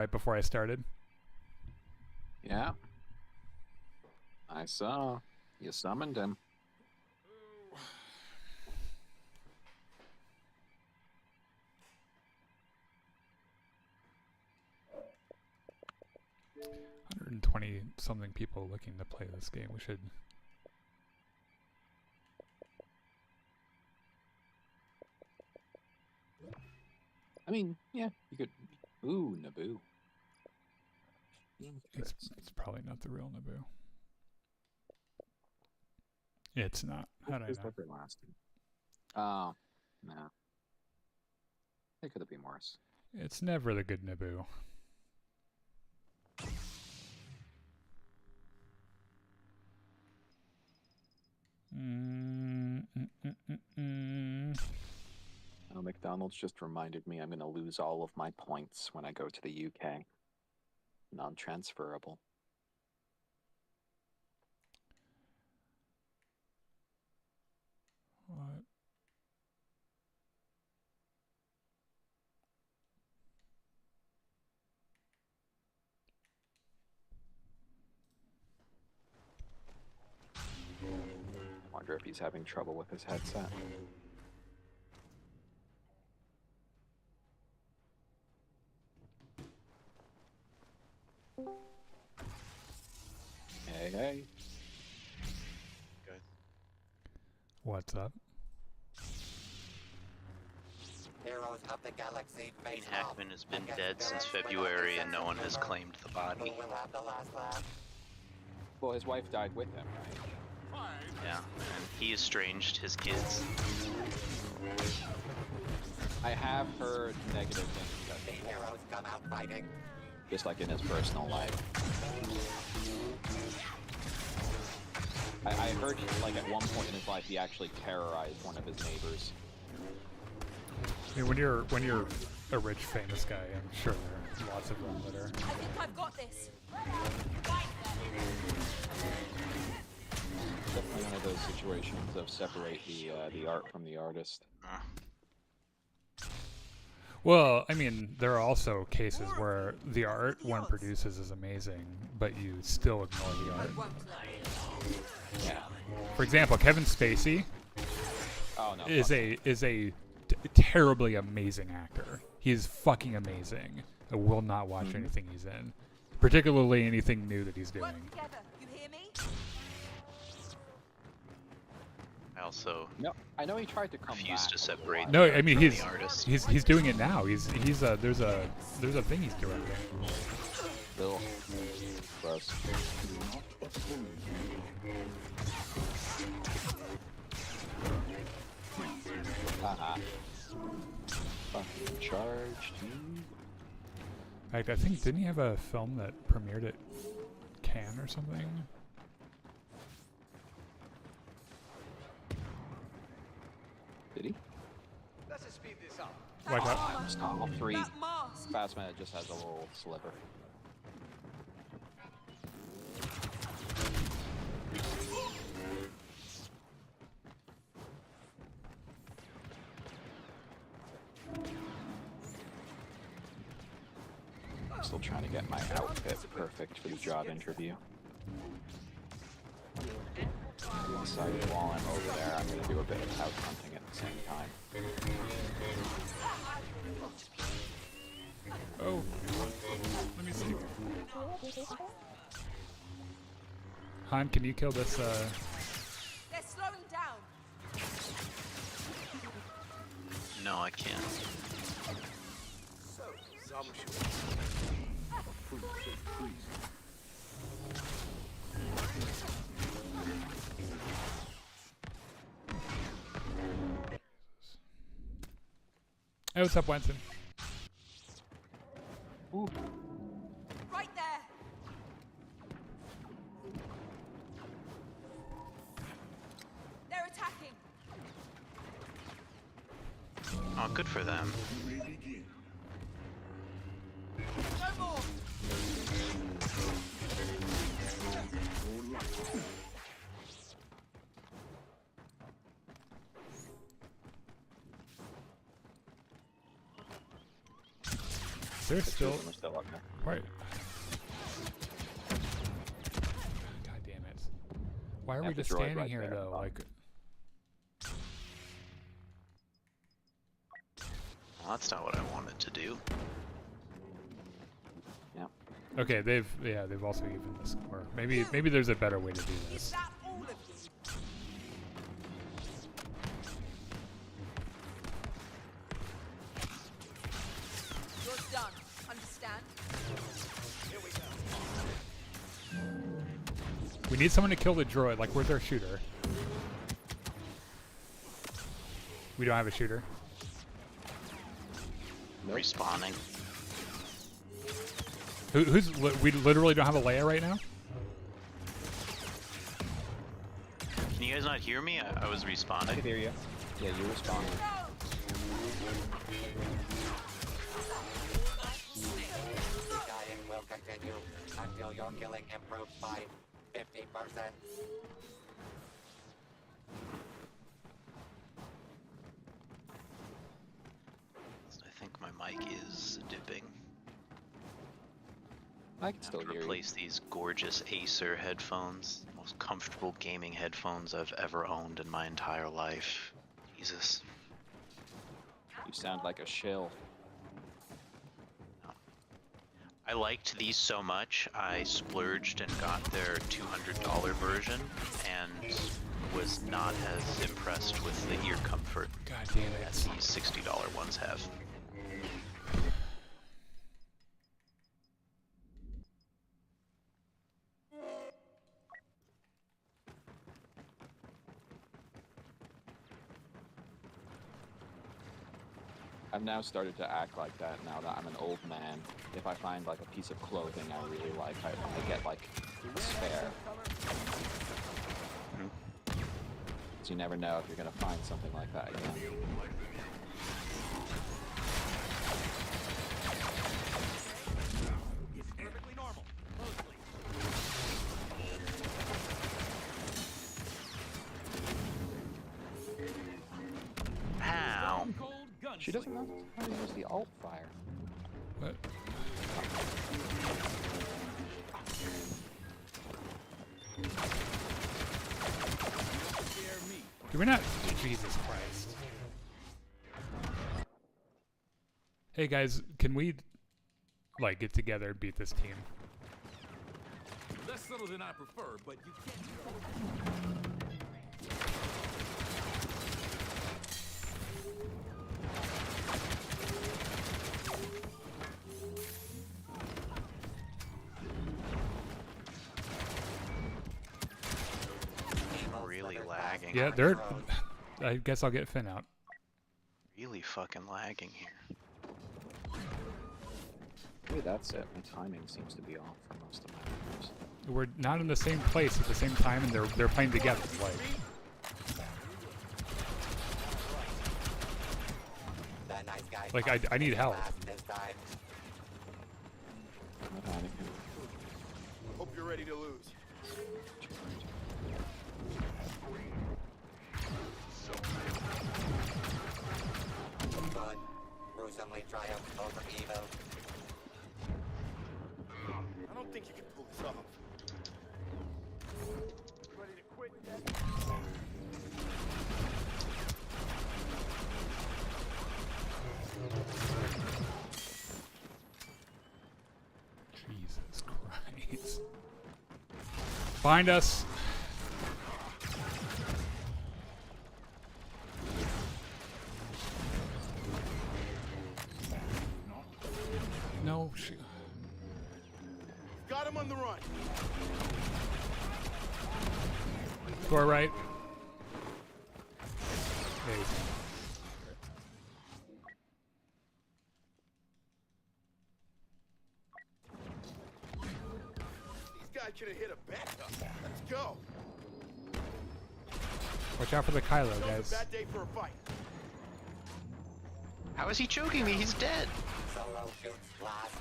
right before I started. Yeah. I saw. You summoned him. Something people looking to play this game. We should. I mean, yeah, you could. Ooh, Naboo. It's probably not the real Naboo. It's not. How do I know? Everlasting. Oh, no. It could have been worse. It's never the good Naboo. Oh, McDonald's just reminded me I'm going to lose all of my points when I go to the UK. Non-transferable. What? I wonder if he's having trouble with his headset. Hey, hey. Good. What's up? Heroes of the galaxy Gene Hackman has been dead since February and no one has claimed the body. Who will have the last laugh? Well, his wife died with him, right? Yeah, and he estranged his kids. I have heard negative things about The him, heroes come out fighting. just like in his personal life. I heard, like, at one point in his life, he actually terrorized one of his neighbors. I mean, when you're a rich, famous guy, I'm sure there are lots of them that are. I think I've got this. Definitely one of those situations of separate the art from the artist. Well, I mean, there are also cases where the art one produces is amazing, but you still ignore the art. Yeah. For example, Kevin Spacey Oh no. is a terribly amazing actor. He's fucking amazing. I will not watch anything he's in, particularly anything new that he's doing. Work together. You hear me? I also No, I know he tried to come refuse back. to separate No, the I mean art from he's the artist. he's doing it now. There's a thing he's directing. Bill. Gross. Haha. Fucking charged. In fact, I think didn't he have a film that premiered at Cannes or something? Did he? Let's just speed this up. Like a, All three. That mask. Fastman just has a little sliver. I'm still trying to get my outfit perfect for the job interview. I decided while I'm over there, I'm going to do a bit of house hunting at the same time. oh, let me see. Han, can you kill this? They're slowing down. No, I can't. So, presumptuous. Hey, what's up, Winston? Ooh. Right there. They're attacking. Oh, good for them. No more. there The two still? of them are still up there. Right. God damn it! Why are we Have the just droid standing right here there, though? Bob. Like, Well, that's not what I wanted to do. Yeah. okay, they've also evened the score. Maybe there's a better way to do Is this. that all of you? You're done. Understand? Here we go. We need someone to kill the droid. Like, where's our shooter? We don't have a shooter. Respawning. We literally don't have a Leia right now. Can you guys not hear me? I was I can respawning. hear you. Yeah, you respond. Dying will continue until your killing improves by 50%. I think my mic is dipping. I can I still have to hear you. replace these gorgeous Acer headphones. The most comfortable gaming headphones I've ever owned in my entire life. Jesus. You sound like a shill. I liked these so much, I splurged and got their $200 version and was not as impressed with the ear comfort God damn as it! these $60 ones have. I've now started to act like that now that I'm an old man. If I find like a piece of clothing I really like, I get like a spare. So you never know if you're gonna find something like that again. Perfectly normal. Mostly. How? Cold gun. She doesn't know how to use the alt fire. What? Scare me. Do we not? Jesus Christ! Hey guys, can we like get together and beat this team? Less subtle than I prefer, but you can't. Really lagging. Yeah, they're. I guess I'll get Finn out. Really fucking lagging here. Maybe that's it. My timing seems to be off for most of my games. We're not in the same place at the same time, and they're playing together. Like, The nice guy Like, I need help. last this time. I'm not panicking. Hope you're ready to lose. Good. Gruesomely triumphed over evil. I don't think you can pull this off. Ready to quit yet? Jesus Christ! Find us. No. Got him on the run. Go right. There you go. These guys could have hit a backup. Let's go. Watch out for the Kylo, It's guys. a bad day for a fight. How is he choking me? He's dead. Solo shoots last.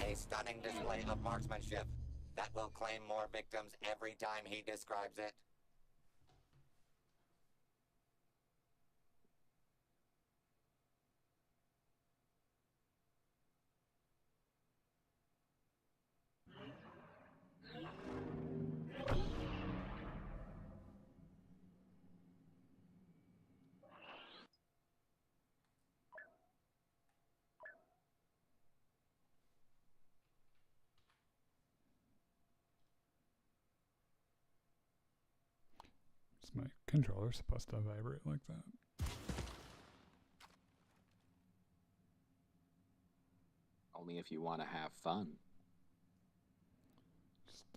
A stunning display of marksmanship that will claim more victims every time he describes it. my controller's supposed to vibrate like that? Only if you want to have fun.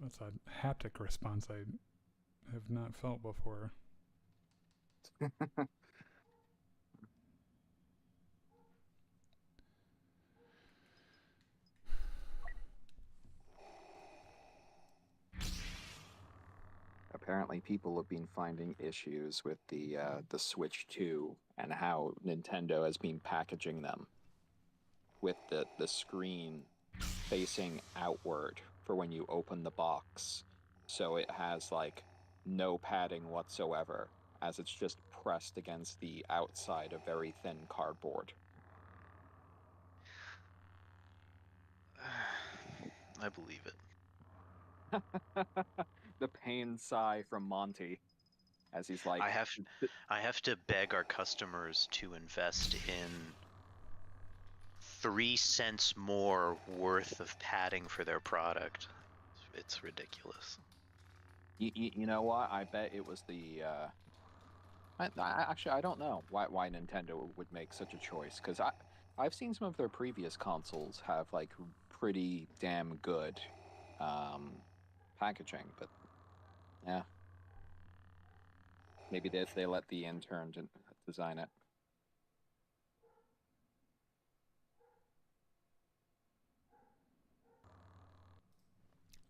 That's a haptic response I have not felt before. Apparently, people have been finding issues with the Switch 2 and how Nintendo has been packaging them with the screen facing outward for when you open the box, so it has like no padding whatsoever, as it's just pressed against the outside of very thin cardboard. I believe it. The pain sigh from Monty as he's like, I have to beg our customers to invest in 3 cents more worth of padding for their product. It's ridiculous. You know what? I bet it was the. Actually, I don't know why Nintendo would make such a choice, because I've seen some of their previous consoles have like pretty damn good packaging, but yeah, maybe they let the intern design it.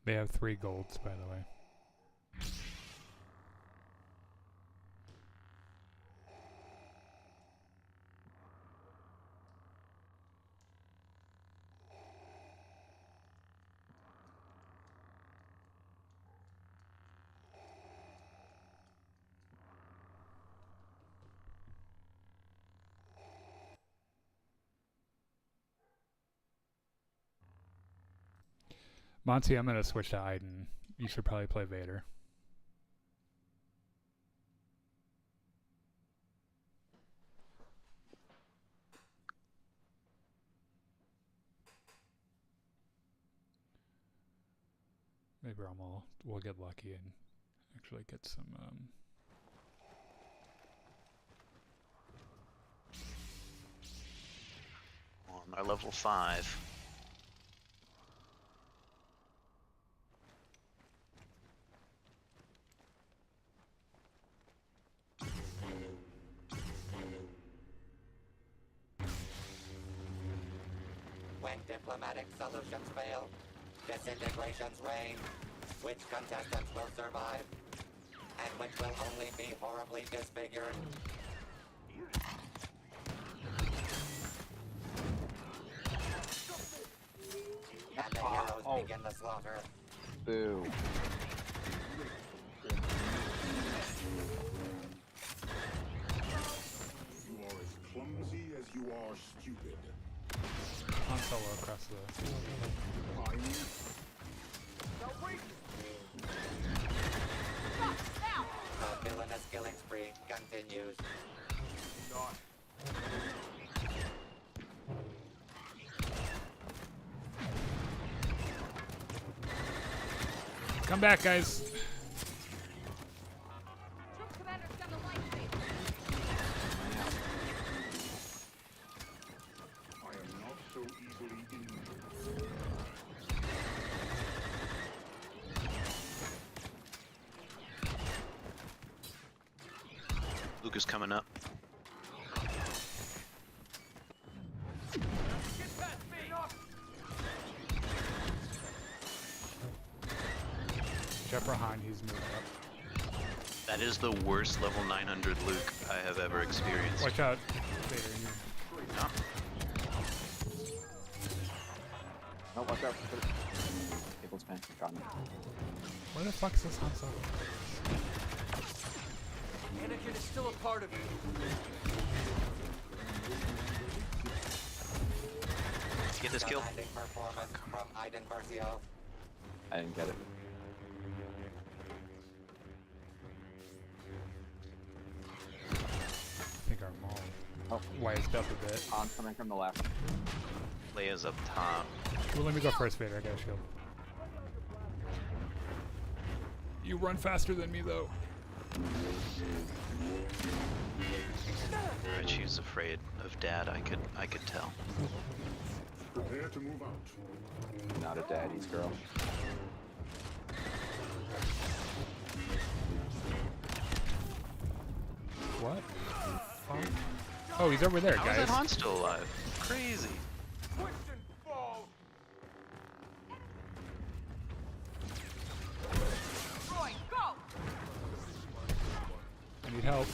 They have 3 golds, by the way. Monty, I'm gonna switch to Aiden. You should probably play Vader. Maybe we'll get lucky and actually get some. On our level 5. When diplomatic solutions fail, disintegrations reign. Which contestants will survive? And which will only be horribly disfigured? And the heroes begin the slaughter. Boo. You are as clumsy as you are stupid. Han Solo across the. The villainous killing spree continues. Come back, guys. Troop commander's got the lightsaber. I am not so easily injured. Luke is coming up. Jeff or Han, he's moving up. That is the worst level 900 Luke I have ever experienced. Watch out, Vader. You. No. Oh, watch out. Cable's fan. Got me. Where the fuck is this Han Solo? Anakin is still a part of you. Get this kill. Commanding performance from Aiden Versio. I didn't get it. I think our maul Oh, wised up a bit. Han coming from the left. Leia's up top. Well, let me go first, Vader. I got a shield. You run faster than me, though. Richie's afraid of Dad. I could tell. Prepare to move out. Not a daddy's girl. What? Oh, he's over there, How is guys. that Han still alive? Crazy. Roy, go! I need help.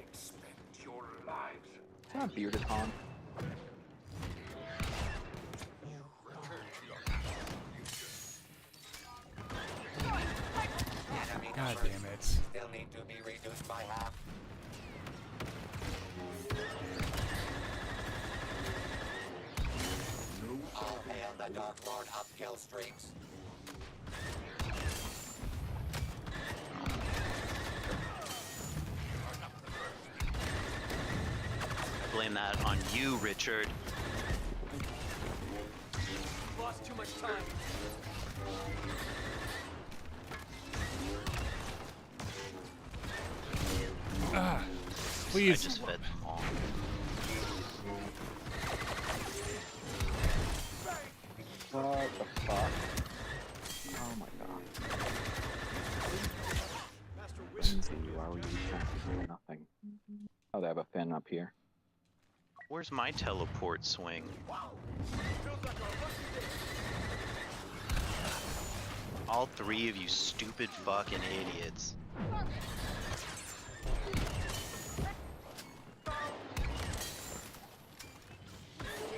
Expect your lives. It's not bearded Han. Enemy God numbers damn it. still need to be reduced by half. All hail the Dark Lord upkill streaks. I blame that on you, Richard. Lost too much time. Ah, I please. just fed them all. What the fuck? Oh my god. Lindsay, why were you trying to do nothing? Oh, they have a fin up here. Where's my teleport swing? All three of you stupid fucking idiots.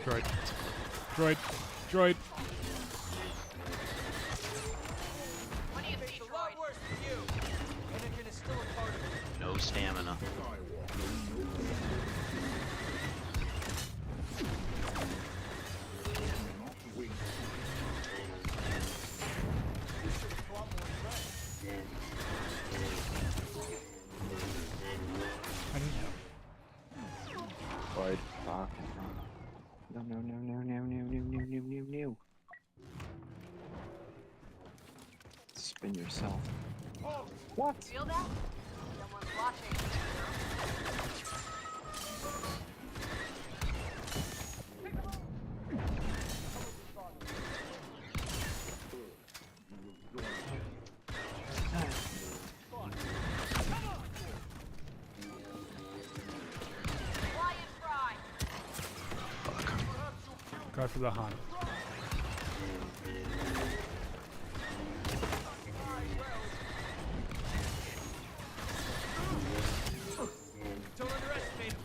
Droid. Droid. Droid. What do you It's think, a lot droid? worse than you. Anakin is still a part of it. No stamina. I need help. Droid, fuck. No, no, no, no, no, no, no, no, no, no, no. Spin yourself. What? Feel that? Someone's watching. Fly and fry. Go after the Han. Don't underestimate him.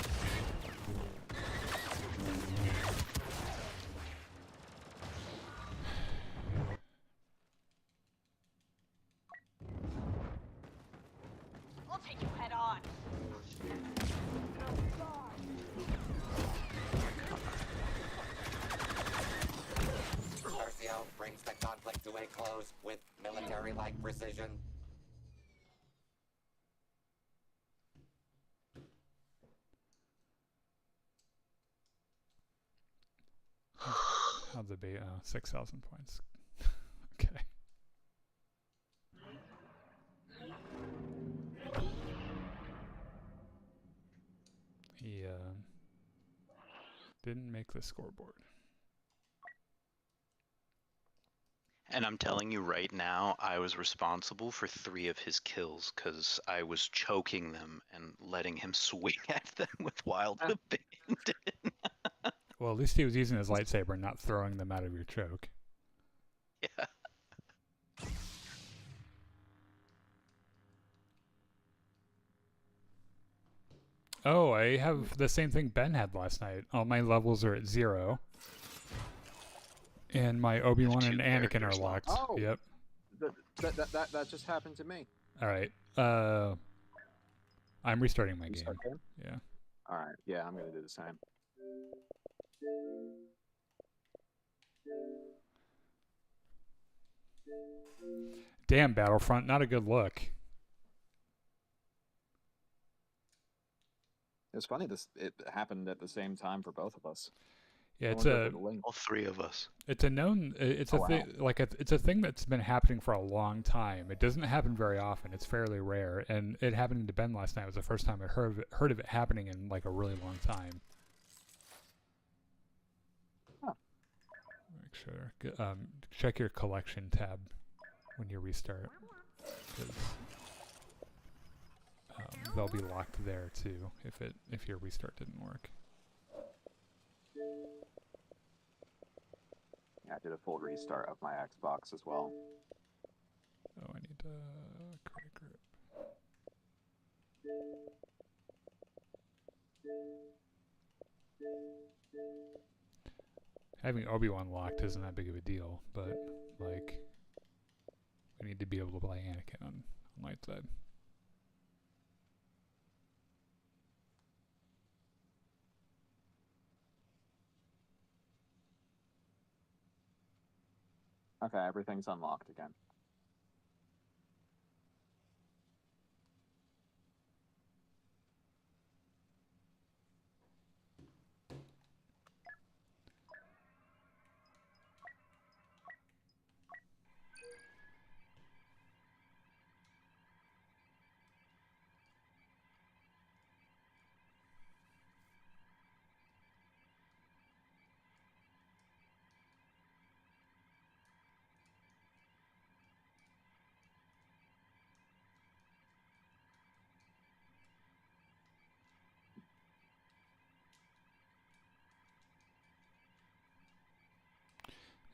We'll take you head on. Tercio brings the conflict to a close with military-like precision. How'd the be? 6,000 points. Okay. He didn't make the scoreboard. And I'm telling you right now, I was responsible for 3 of his kills because I was choking them and letting him swing at them with wild abandon. Well, at least he was using his lightsaber and not throwing them out of your choke. Yeah. Oh, I have the same thing Ben had last night. All my levels are at 0. And my Obi-Wan and two Anakin are characters locked. locked. Oh. Yep. That just happened to me. Alright. I'm restarting my game. Restart game? Yeah. Alright, yeah, I'm gonna do the same. Damn, Battlefront, not a good look. It's funny. It happened at the same time for both of us. Yeah, I it's wonder a if it'll link. All three of us. it's a known it's a Oh, wow. thing like it's a thing that's been happening for a long time. It doesn't happen very often. It's fairly rare, and it happening to Ben last night was the first time I heard of it happening in like a really long time. Huh. Make sure check your collection tab when you restart, 'cause, they'll be locked there too if your restart didn't work. Yeah, I did a full restart of my Xbox as well. Oh, I need to create a group. Having Obi-Wan locked isn't that big of a deal, but like we need to be able to play Anakin on light side. Okay, everything's unlocked again.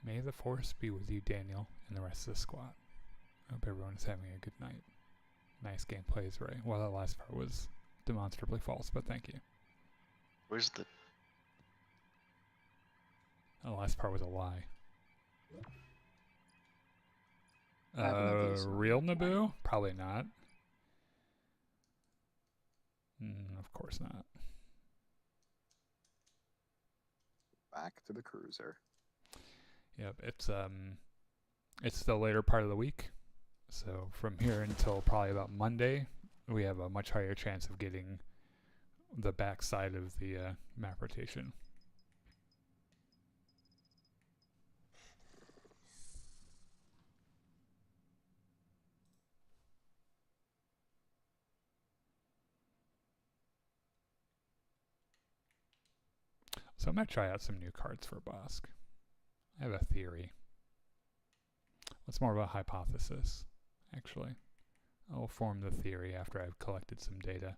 May the Force be with you, Daniel, and the rest of the squad. I hope everyone is having a good night. Nice gameplays, Ray. Well, that last part was demonstrably false, but thank you. Where's the... The last part was a lie. Naboo. Real Naboo? Probably not. Of course not. Back to the cruiser. Yep, it's the later part of the week. So from here until probably about Monday, we have a much higher chance of getting the backside of the map rotation. So I'm going to try out some new cards for Bosk. I have a theory. What's more of a hypothesis, actually? I'll form the theory after I've collected some data.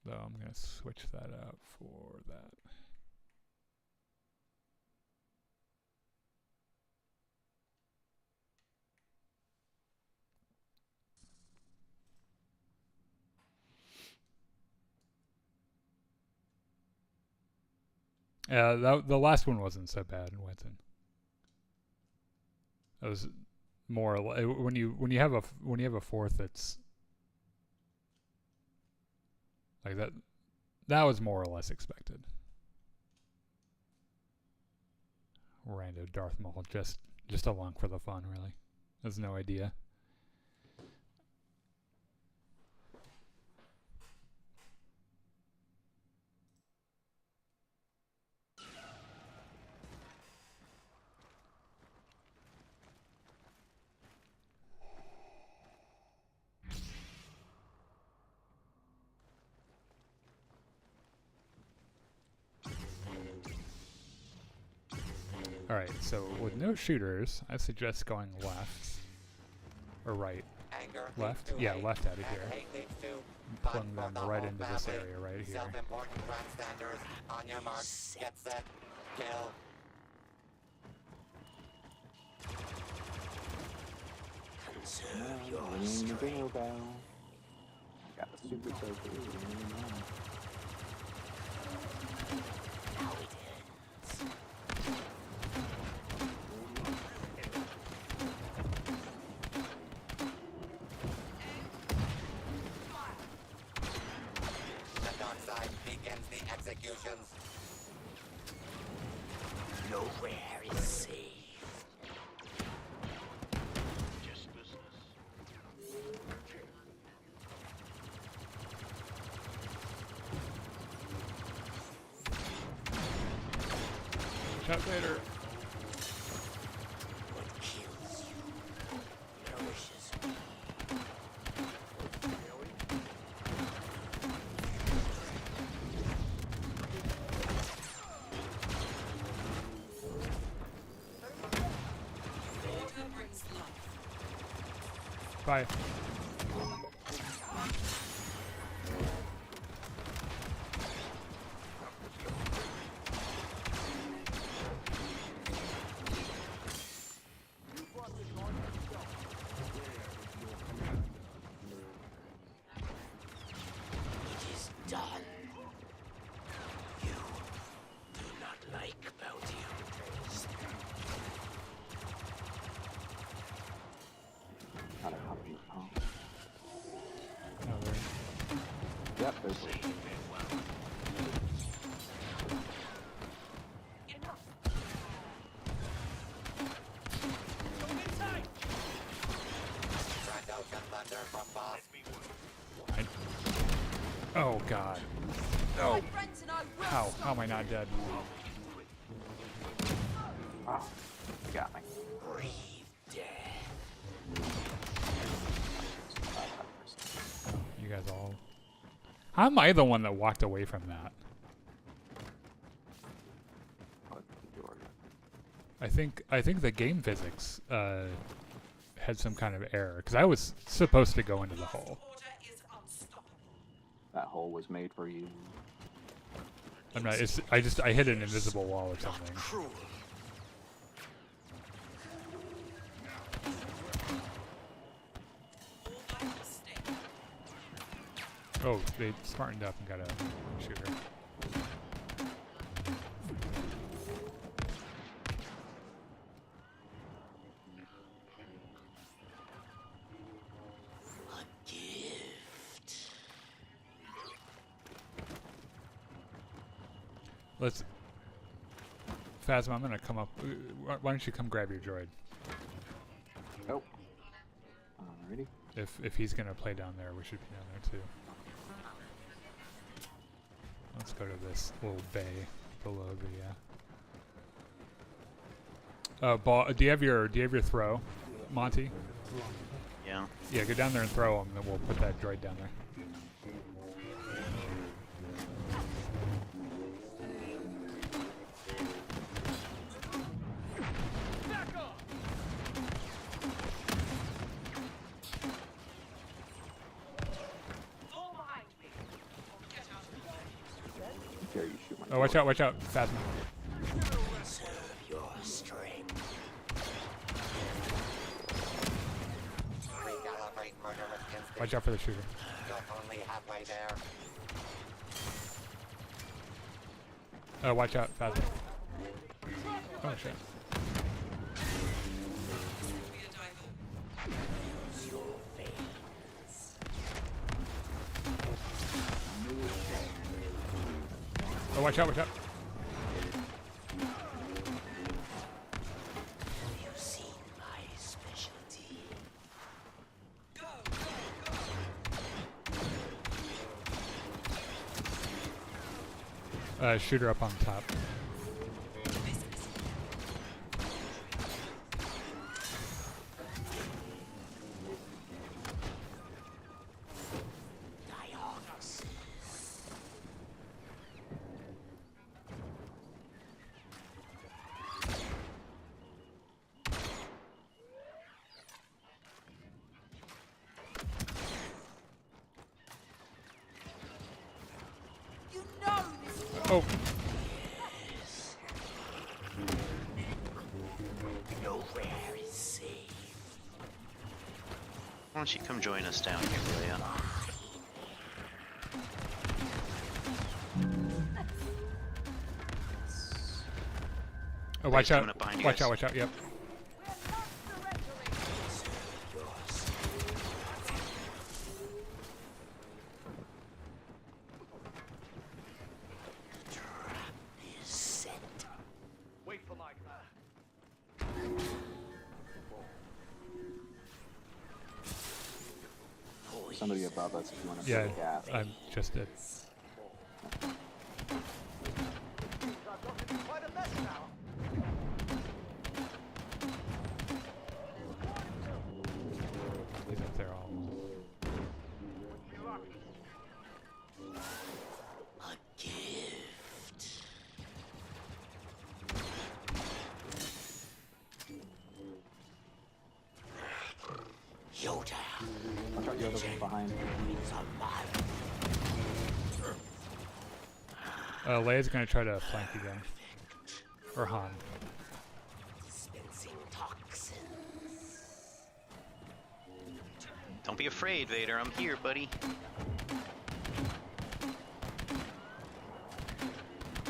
Though I'm going to switch that out for that. The last one wasn't so bad in Winton. It was more when you have a fourth that's like that. That was more or less expected. Rando Darth Maul just along for the fun, really. There's no idea. Alright, so with no shooters, I suggest going left. Or right. Anger Left? leads to Yeah, hate, left out of and here. hate leads to Plug fun them for the right whole into this family. area right here. Self-important grandstanders, on your mark, get set, kill. Conserve your strength. Got the super soaker. The dark side begins the executions. Nowhere is safe. Just Watch out later. What kills you nourishes me. Bye. It is done. You do not like bounty hunters. Not a copy. Oh. Oh, there. Yep, there's one. Trandoshan thunder from boss. Oh god. Oh. How? How am I not dead? Oh, you got me. Breathe dead. You guys all. How am I the one that walked away from that? Oh, the door. I think the game physics had some kind of error because I was supposed to go into the hole. That hole was made for you. I'm not. I hit an invisible wall or something. Cruel. Oh, they smartened up and got a shooter. A gift. Let's. Phasma, I'm gonna come up. Why don't you come grab your droid? Oh. Alrighty. If he's gonna play down there, we should be down there too. Let's go to this little bay below the. Ball. Do you have your throw, Monty? Yeah. Yeah, go down there and throw him, then we'll put that droid down there. Back off! Here, you shoot my Oh, watch out! Watch out! Phasma. Serve your strength. Recalibrate murderous instinct. Watch out for the shooter. You're only halfway there. Watch out, Phasma. Oh shit. Use your veins. Oh, watch out! Watch out! Have you seen my specialty? Shooter up on top. Dioxis. Oh, Nowhere is safe. Why don't you come join us down here, Leia? oh, watch out! coming up behind you Watch guys. out! Watch out! Yep. Is set. Wait for my Somebody above us if you want to Yeah, put a gas. I'm just dead. I've gotten into quite a mess now. Showdown. Watch out, the other one's behind. It's alive. Leia's gonna try to flank again. Or Han. Dispensing toxins. Don't be afraid, Vader. I'm here, buddy.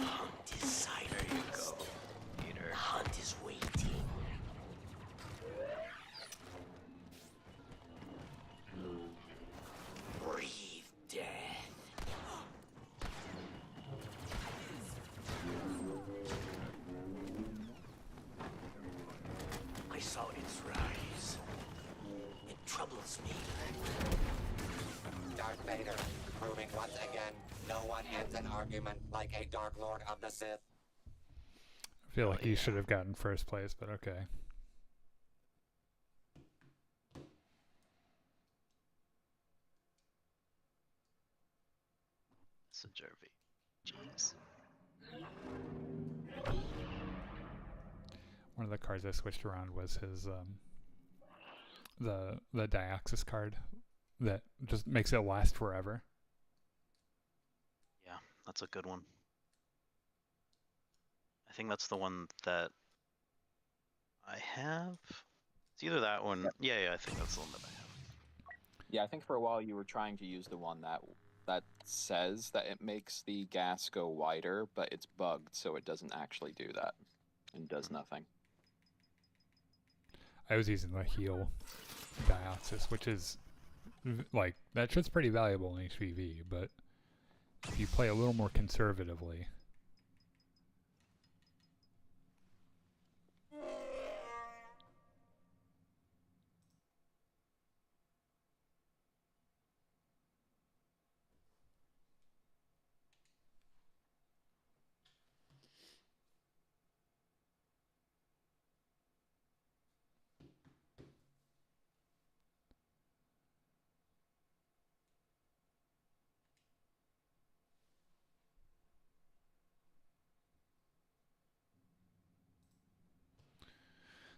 Hunt is silent. There you go, Vader. The hunt is waiting. Breathe death. I saw its rise. It troubles me. Darth Vader, proving once again, no one ends an argument like a Dark Lord of the Sith. I feel like he should have gotten first place, but okay. So Jervy. Jeez. One of the cards I switched around was his the Dioxis card that just makes it last forever. Yeah, that's a good one. I think that's the one that I have. It's either that one. Yeah, I think that's the one that I have. Yeah, I think for a while you were trying to use the one that says that it makes the gas go wider, but it's bugged, so it doesn't actually do that and does nothing. I was using the heal Dioxis, which is like that shit's pretty valuable in HVV, but if you play a little more conservatively.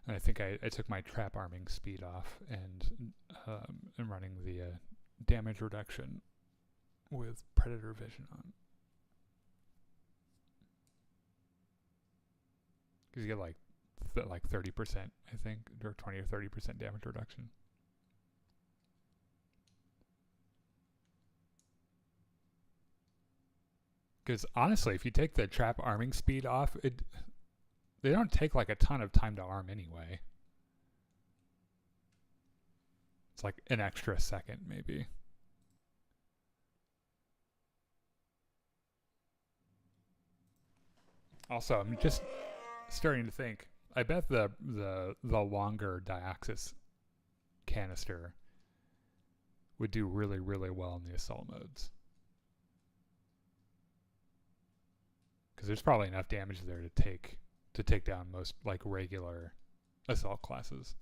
And I think I took my trap arming speed off and I'm running the damage reduction with Predator Vision on. Because you get like 30%, I think, or 20 or 30% damage reduction. Because honestly, if you take the trap arming speed off, they don't take like a ton of time to arm anyway. It's like an extra second, maybe. Also, I'm just starting to think. I bet the longer Dioxis canister would do really, really well in the assault modes. Because there's probably enough damage there to take down most like regular assault classes.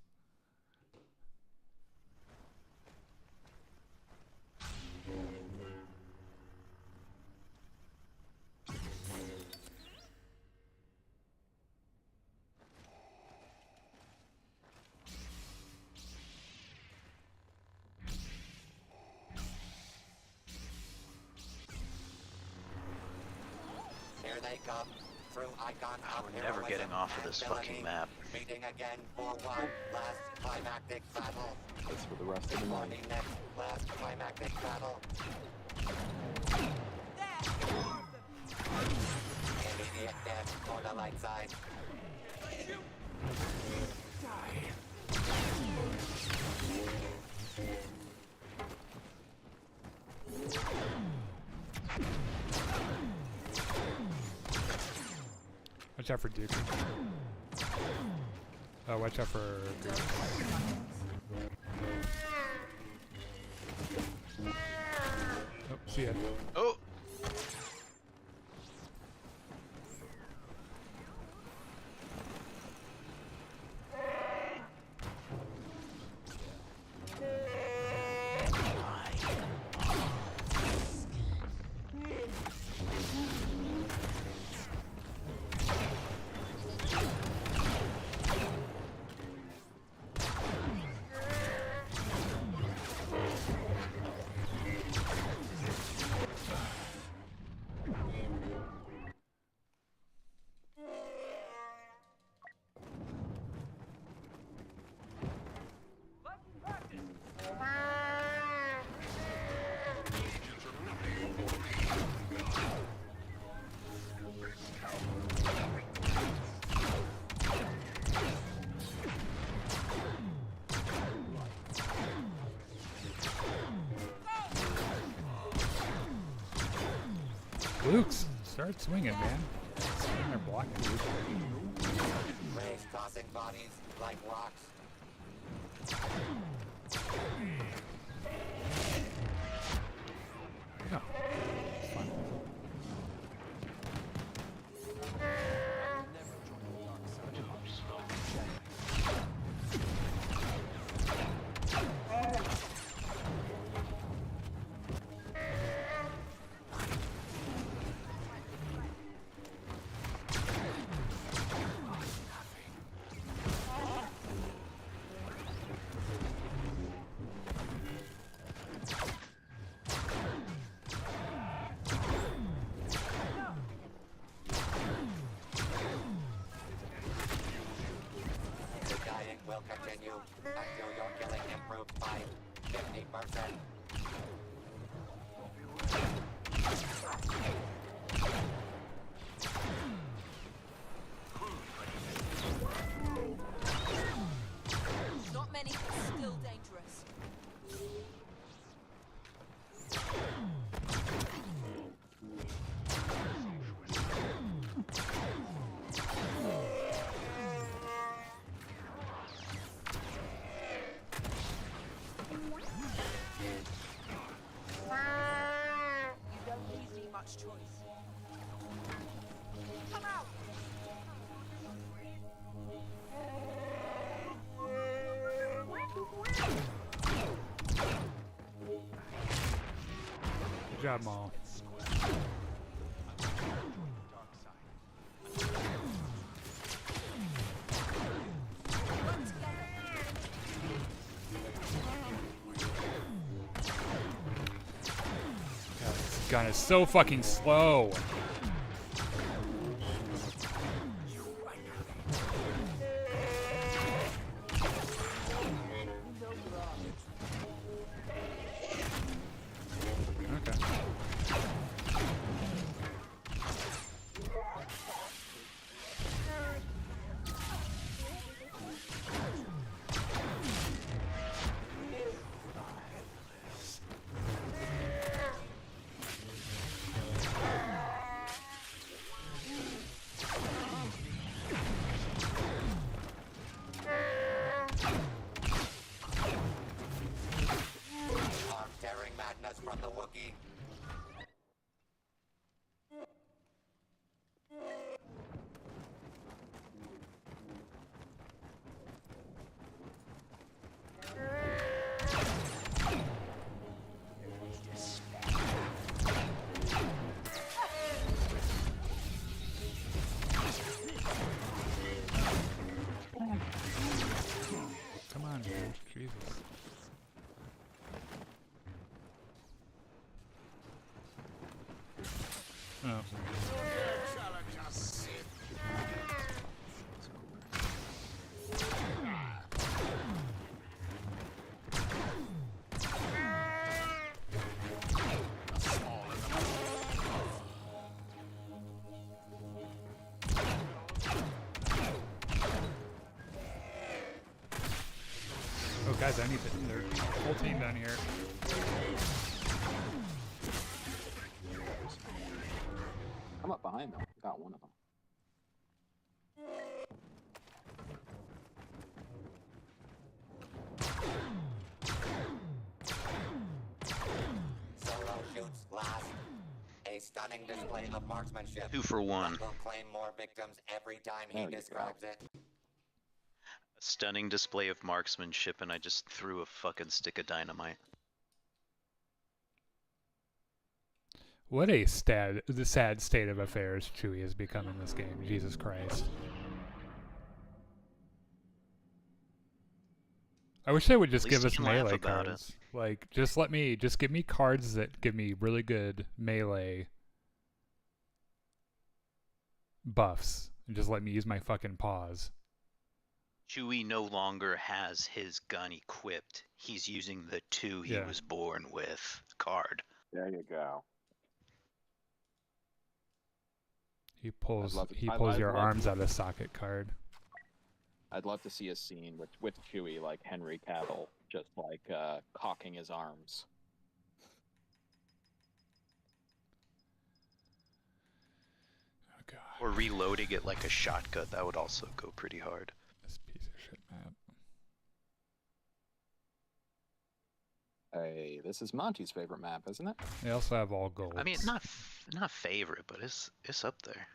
Here they come, through icon of We're never heroism getting off of and this villainy, fucking map. meeting again for one last climactic battle. That's for the rest of the For night. the next last climactic battle. Immediate death on the light side. Watch out for Duke. Watch out for Goose. Oh, see ya. Oh! Luke's start swinging, man. Swinging or blocking. Rays tossing bodies like rocks. No. It's fun. The dying will continue until your killing improves by 50%. Not many, but still dangerous. You don't leave me much choice. Come out! Good job, Maul. God, this gun is so fucking slow. Okay. Arm-tearing madness from the Wookiee. Come on, man. Jesus. Oh. Oh, guys, I need their whole team down here. I'm up behind them. Got one of them. Solo shoots last. A stunning display of marksmanship. 2 for 1. Will claim more victims every time he There you go. describes it. A stunning display of marksmanship, and I just threw a fucking stick of dynamite. What a the sad state of affairs Chewie has become in this game. Jesus Christ. I wish they would just At least give us you can laugh melee about it. cards. Like, just give me cards that give me really good melee buffs. And just let me use my fucking paws. Chewie no longer has his gun equipped. He's using the 2 he Yeah. was born with card. There you go. He pulls love it. he I'd pulls your love arms to- out of socket card. I'd love to see a scene with Chewie, like Henry Cavill, just like cocking his arms. Or reloading it like a shotgun, that would also go pretty hard. This piece of shit map. Hey, this is Monty's favorite map, isn't it? They also have all golds. I mean, not favorite, but it's up there.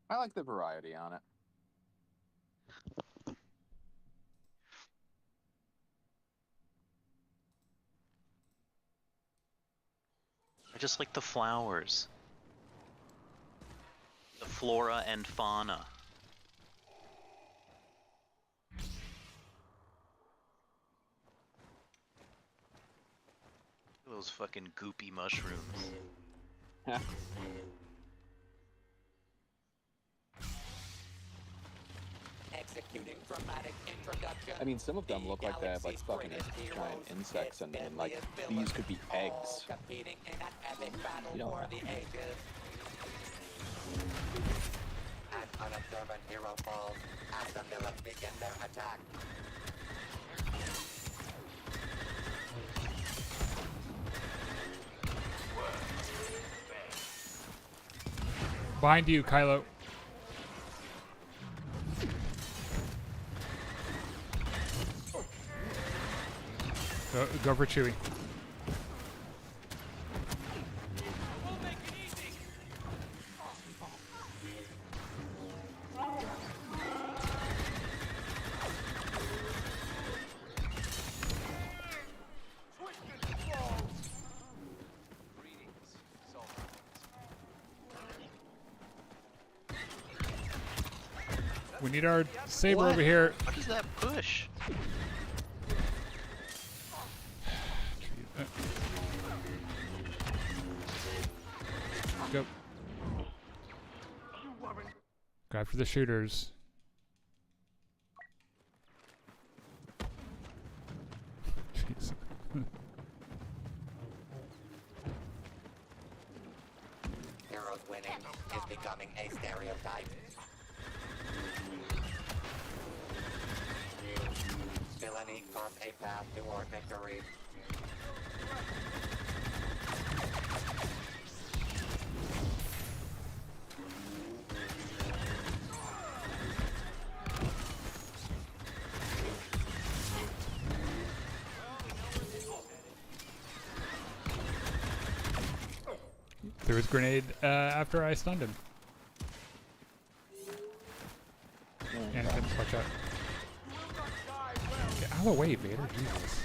I like the variety on it. I just like the flowers. The flora and fauna. Those fucking goopy mushrooms. Executing dramatic introduction. I mean, some of them look like they have like fucking giant insects, and like these could be eggs. Competing in an epic battle You don't for know. the ages. An unobservant hero falls as the villains begin their attack. Behind you, Kylo. Go for Chewie. We need our saber What? over here. What is that push? Go. Grab for the shooters. Jeez. Heroes winning is becoming a stereotype. Villainy carves a path toward victory. Threw his grenade after I stunned him. Anakin, watch out. Get out of the way, Vader. Jesus.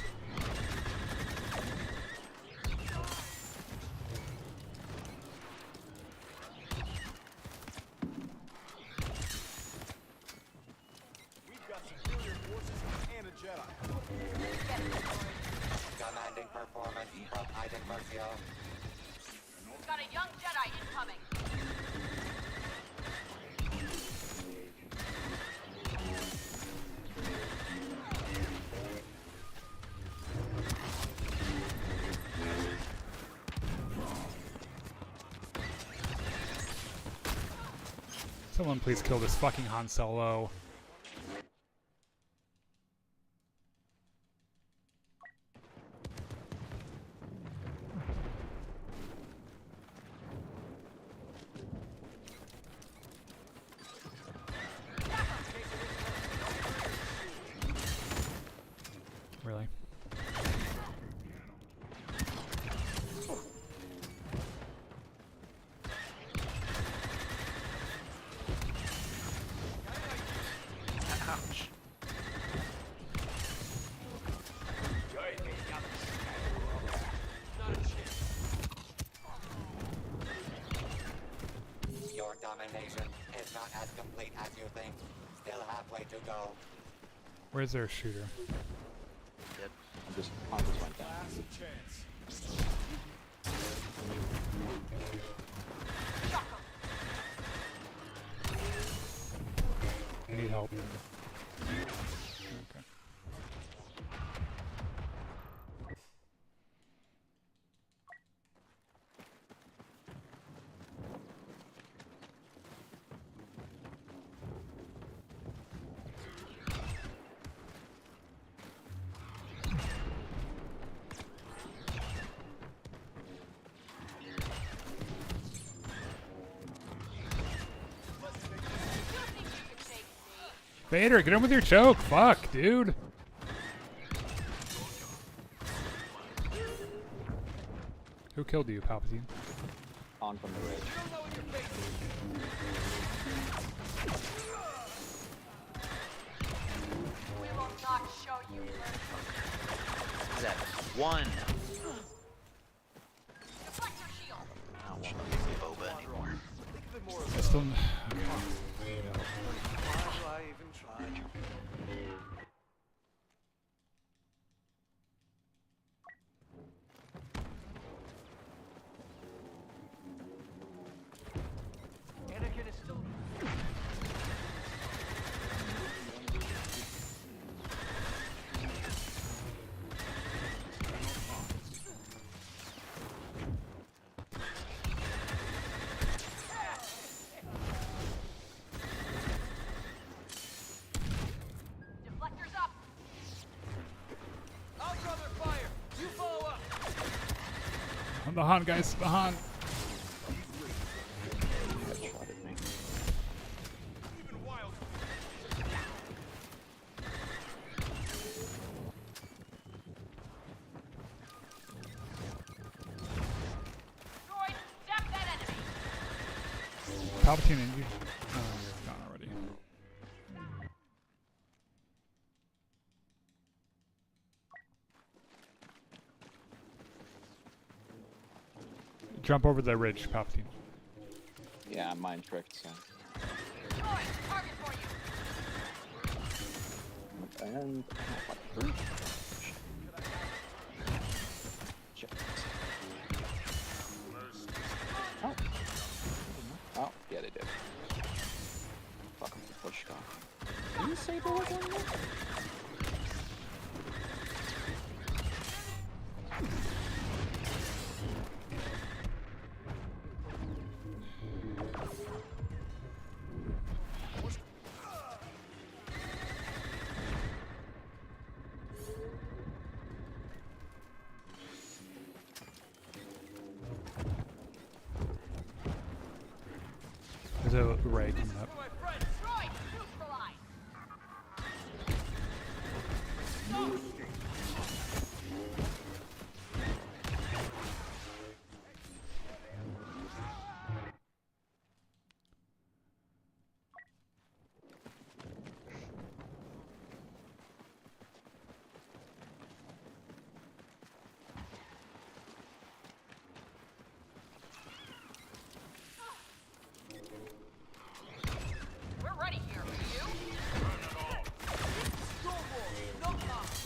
We've got superior forces and a Jedi. Commanding performance from Iden Mercio. Got a young Jedi incoming. Someone please kill this fucking Han Solo. Really? Ouch. Your domination is not as complete as you think. Still halfway to go. Where's their shooter? I just went down. Last chance. I need help. Okay. Vader, get him with your choke. Fuck, dude. Who killed you, Palpatine? On from the ridge. We will not show you mercy. Is that one? Deflect your shield. I don't want to use boba anymore. Think of it more as I still. why do I even try? Anakin is still. Deflectors up. I'll draw their fire. You follow up. I'm behind, guys. Behind. Headshotted me. Even wild. Droid, zap that enemy. Palpatine and you. Oh, you're gone already. Jump over the ridge, Palpatine. Yeah, I'm mind tricked, so. Droid, target for you. And what fruit? Shit. Oh. Oh, yeah, they did. Fuck, push off. Did you say there was one more? There's a ray coming up. My friend. Droid, neutralize. We're ready here. Are you? Star Wars. No loss.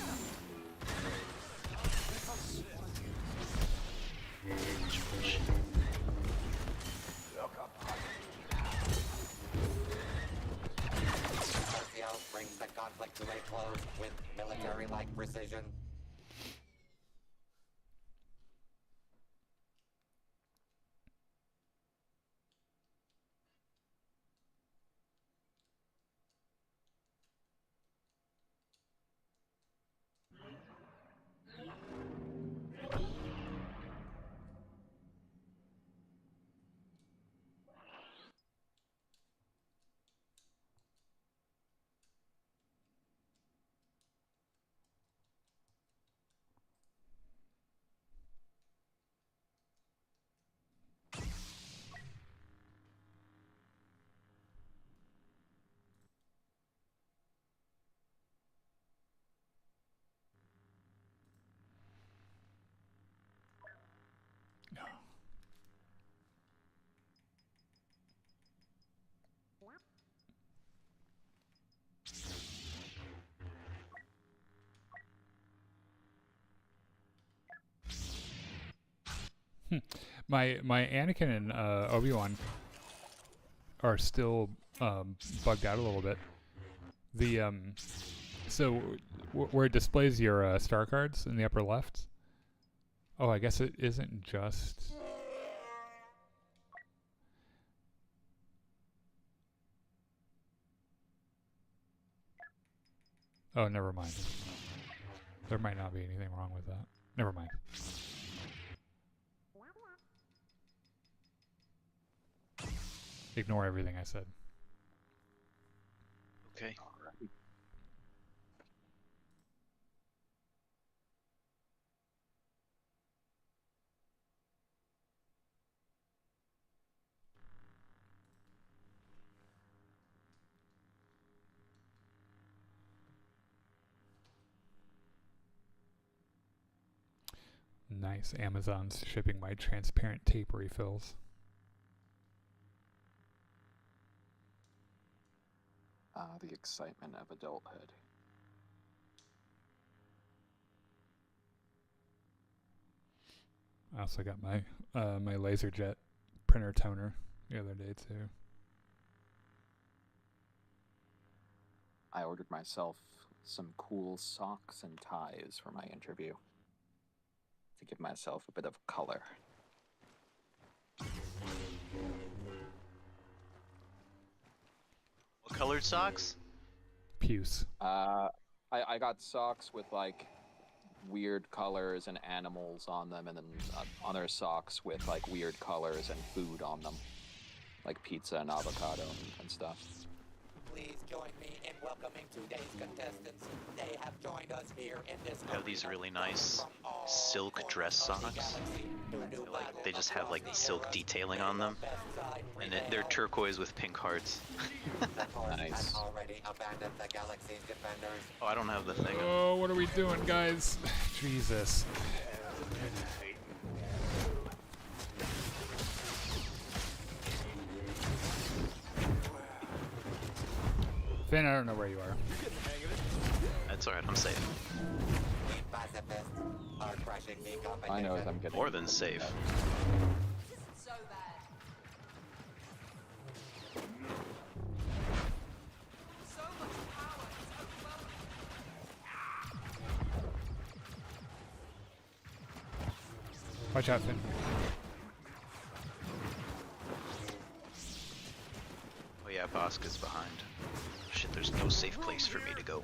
Marcial brings the conflict to a close with military-like precision. My Anakin and Obi-Wan are still bugged out a little bit. The so where it displays your star cards in the upper left. Oh, I guess it isn't just. Oh, never mind. There might not be anything wrong with that. Never mind. Ignore everything I said. Okay. Alrighty. Nice. Amazon's shipping my transparent tape refills. The excitement of adulthood. I also got my my LaserJet printer toner the other day too. I ordered myself some cool socks and ties for my interview to give myself a bit of color. What colored socks? Puce. I got socks with like weird colors and animals on them, and then other socks with like weird colors and food on them, like pizza and avocado and stuff. Please join me in welcoming today's contestants. They have joined us here in this They have these arena really nice from all silk corners dress of the socks. galaxy to do battle They just have like across silk the detailing eras. on them, May the best side and prevail. they're turquoise with pink hearts. The Force Nice. has already abandoned the galaxy's defenders. Oh, I don't have the thing. Oh, what are we doing, guys? Jesus. Finn, I don't know where you are. That's alright, I'm safe. We pacifists are crushing the competition. I know as I'm getting More than safe. This isn't so bad. So much power. It's overwhelming. Watch out, Finn. Oh yeah, Bosca's behind. Shit, there's no safe place for me to go.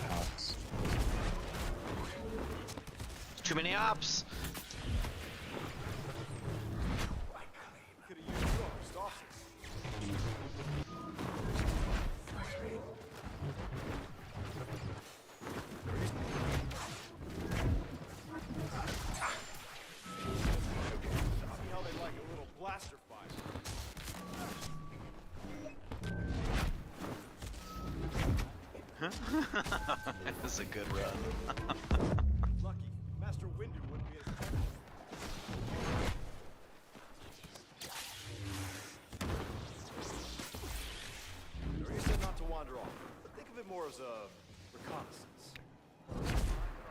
socks. Too many ops! Could have used you on Star Wars. See how they like a little blaster fire. That was a good run. Lucky Master Windu wouldn't be as effective. Maria said not to wander off, but think of it more as a reconnaissance.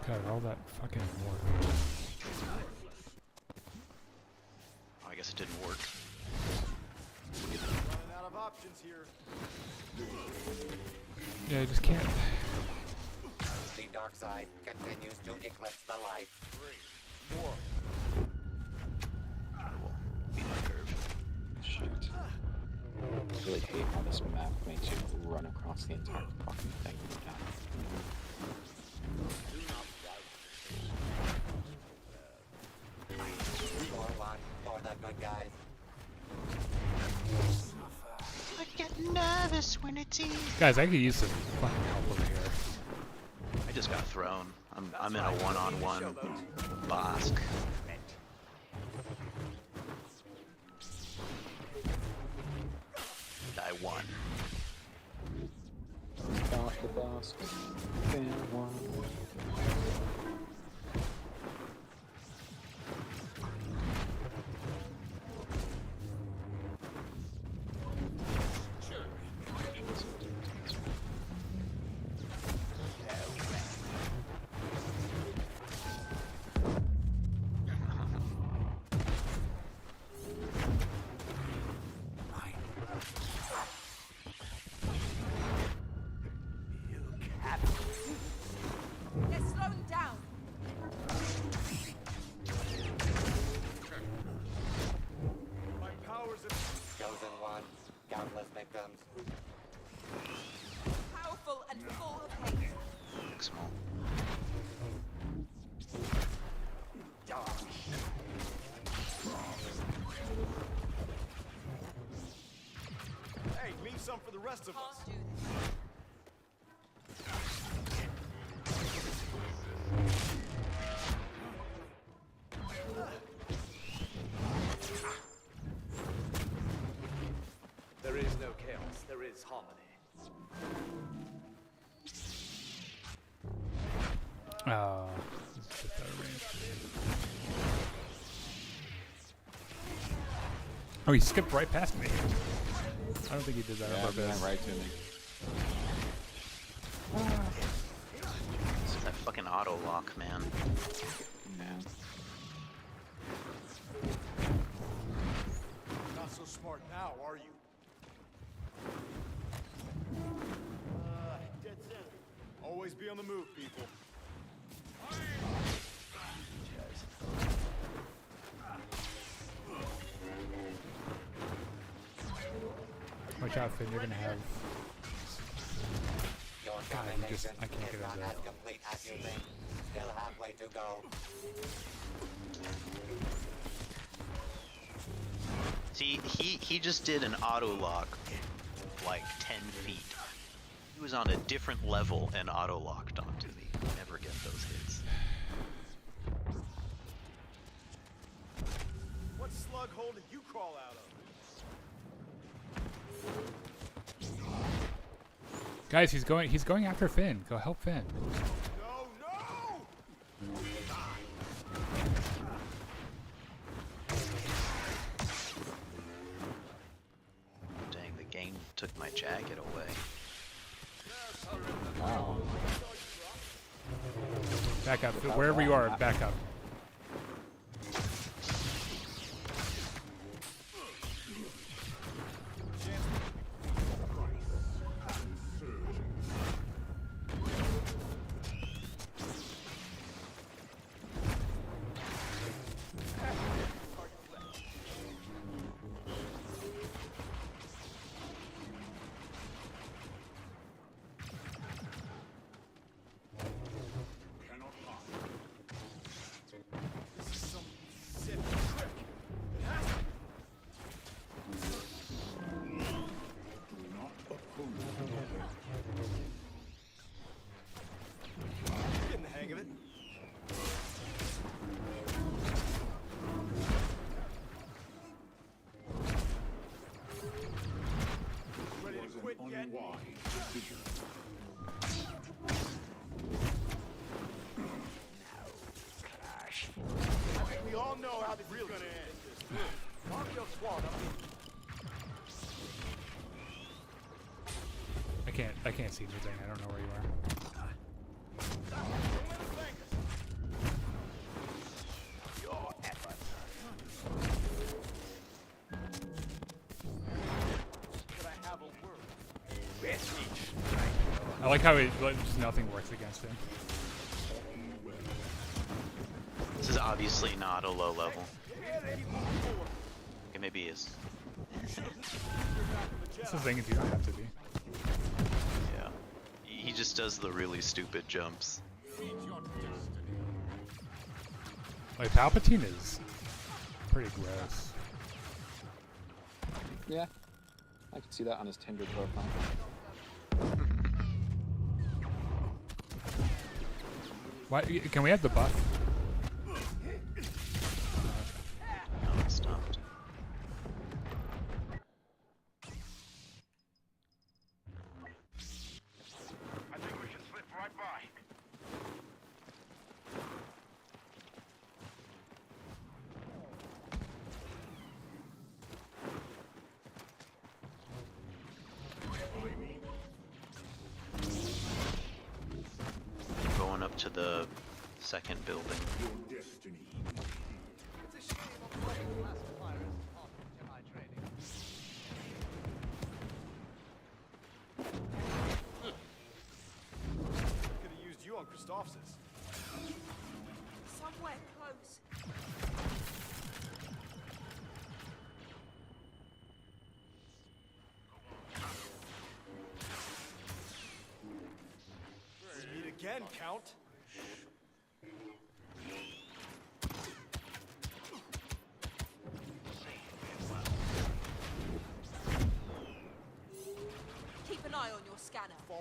God, all that fucking work. Oh, I guess it didn't work. Running out of options here. Yeah, I just can't. The dark side continues to eclipse the light. More. Beat my curve. Shit. I really hate how this map makes you run across the entire fucking thing. Score one for the good guys. I get nervous when it's easy. Guys, I could use some fucking help over here. I just got thrown. I'm in a one-on-one Bosk. I won. Got the boss. Fan one. some for the rest of us. Can't do this. There is no chaos, there is harmony. Let's get that arranged. Oh, he skipped right past me. I don't think he did that on Yeah, he went purpose. right to me. It's that fucking auto lock, man. Yeah. Not so smart now, are you? Dead center. Always be on the move, people. Watch out, Finn. You're gonna have. Your God, domination I can't is get not into as it. complete as you think. Still halfway to go. See, he just did an auto lock like 10 feet. He was on a different level and auto locked onto me. Never get those hits. What slug hole did you crawl out of? Guys, he's going after Finn. Go help Finn. No, no! Dang, the game took my jacket away. Wow. Back up. Wherever you are, back up. Cannot hide. This is some sick trick. It has to Do not oppose. be. Getting the hang of it. Ready to Was quit an yet? unwise decision. I think we all know how this is gonna end. Mark your squad up. I can't see anything. I don't know where you are. Your efforts. Could I have a word? I like how just nothing works against him. This is obviously not a low level. Okay, maybe he is. That's the thing if you don't have to be. Yeah. He just does the really stupid jumps. Like Palpatine is pretty gross. Yeah. I can see that on his Tinder profile. Why? Can we have the buff? No, it stopped. I think we should slip right by. Going up to the second building. Your destiny. It's a shame I'm playing classifier as part of Jedi training. Could have used you on Christophsis. Somewhere close. We meet again, Count.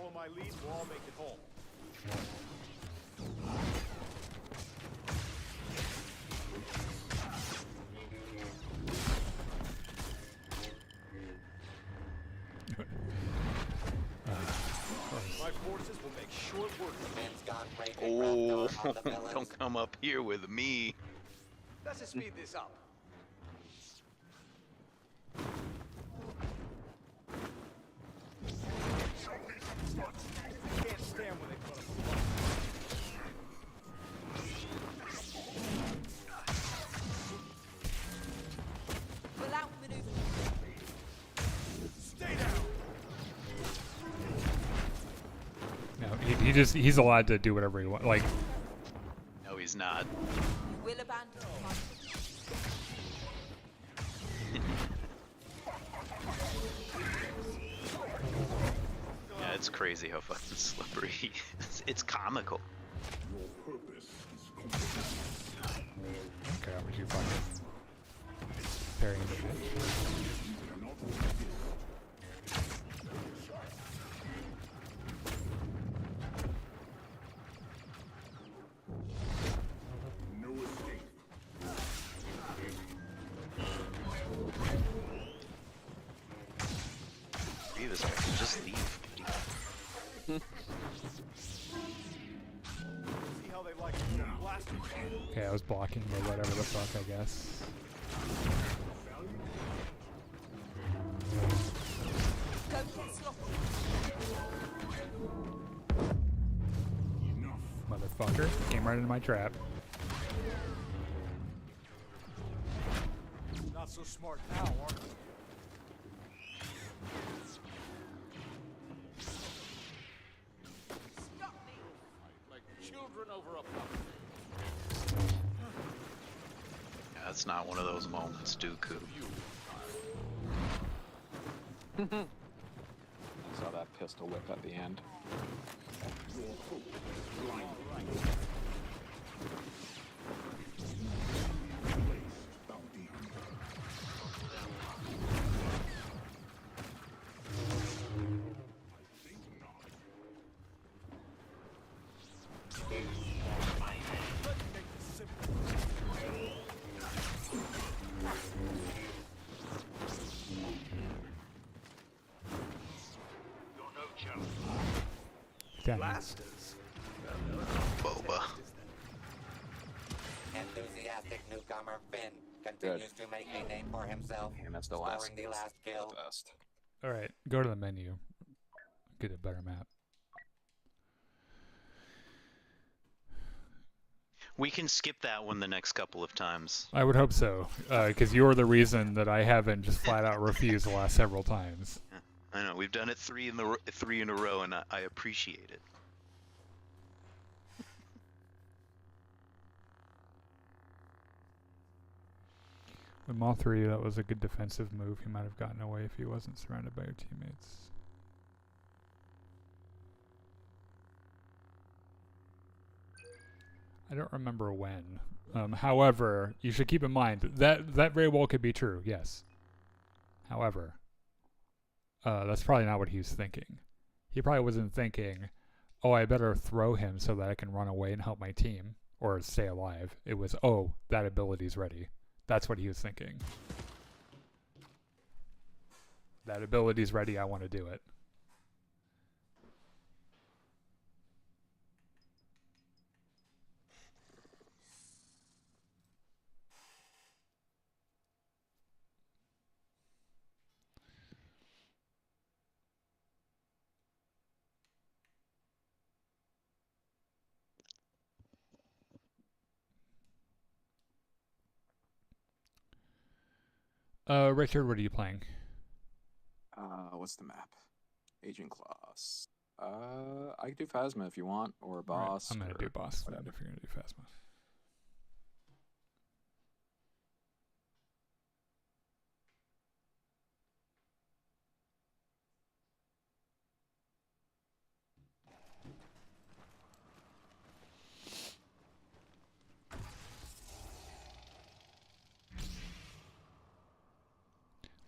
follow my lead, we'll all make it home. My forces will make short work of it. Finn's got raging Oh, raptor on the villains. don't come up here with me. Let's just speed this up. Can't stand when they put up a fight. We'll outmaneuver. Stay down. No, he's allowed to do whatever he wants. Like, No, he's not. We'll abandon the fight. Yeah, it's crazy how fucking slippery he is. It's comical. Your purpose is complete. okay, how would you fucking parrying the bitch? You cannot resist. No escape. Grievous, I can just leave. See how they like a little blaster fight. Okay, I was blocking or whatever the fuck, I guess. Go get sloppy. Motherfucker. Came right into my trap. Not so smart now, are you? Stop me. Like children over a puppy. Yeah, that's not one of those moments, Dooku. I saw that pistol whip at the end. Your hope is blinded. Placed bounty hunter. I think not. Let's make this simple. Damn. Blasters. Boba. Enthusiastic newcomer Finn continues to make a name for himself, And that's the last. scoring the last kill. The best. Alright, go to the menu. Get a better map. We can skip that one the next couple of times. I would hope so, because you're the reason that I haven't just flat out refused the last several times. I know we've done it three in a row, and I appreciate it. With Maw 3, that was a good defensive move. He might have gotten away if he wasn't surrounded by your teammates. I don't remember when. However, you should keep in mind that that very well could be true, yes. However, that's probably not what he was thinking. He probably wasn't thinking, oh, I better throw him so that I can run away and help my team or stay alive. It was, oh, that ability's ready. That's what he was thinking. That ability's ready, I want to do it. Richard, what are you playing? What's the map? Agent class. I can do Phasma if you want, or Alright, boss. I'm gonna or do boss then, whatever. if you're gonna do Phasma.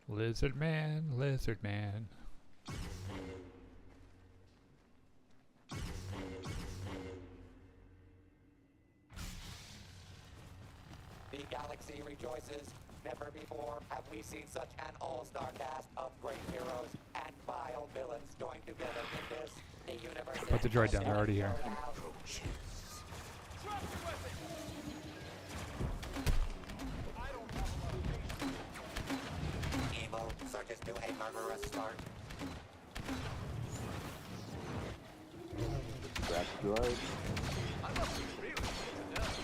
Lizard man, lizard man. Never before have we seen such an all-star cast of great heroes and vile villains joined together in this. The universe Put the droid down. They're already here. Drop your weapon! I don't have a lot of patience. Evil surges to a murderous start. Grab the droid. I must be really good enough.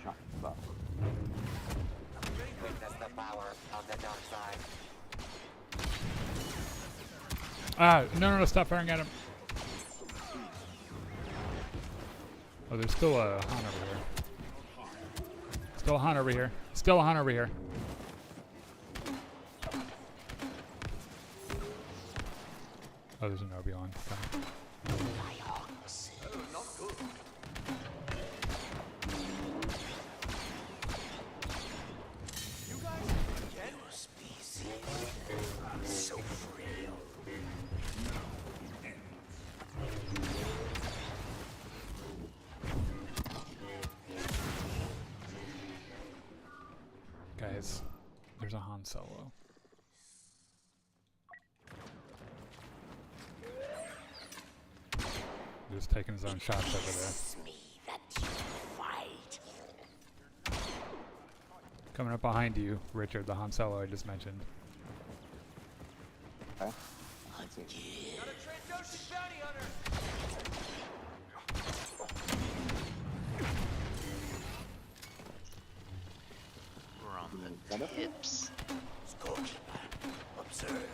Shut up. Witness the power of the dark side. No, stop firing at him. Oh, there's still a Han over here. Still a Han over here. Still a Han over here. Oh, there's an Obi-Wan coming. Oh, not good. You guys again? So frail. Guys, there's a Han Solo. Just taking his own shots over there. Coming up behind you, Richard, the Han Solo I just mentioned. Okay. Got a Trandoshan bounty hunter! We're on the Got it? tips. Observe.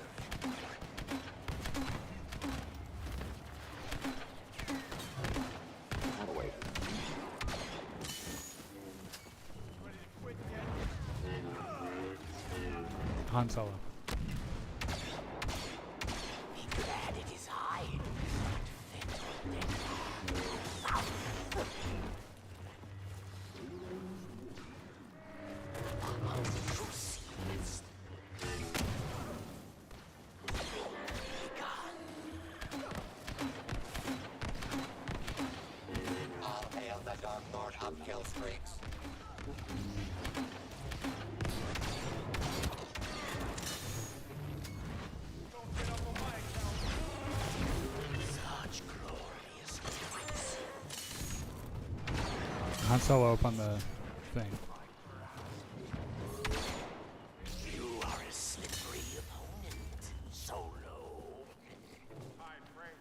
Out of the way. Ready to quit yet? Han Solo. All hail the Dark Lord of kill streaks. Don't get up on my account. Such glorious choice. Han Solo up on the thing. You are a slippery opponent, Solo. Hi, Fray.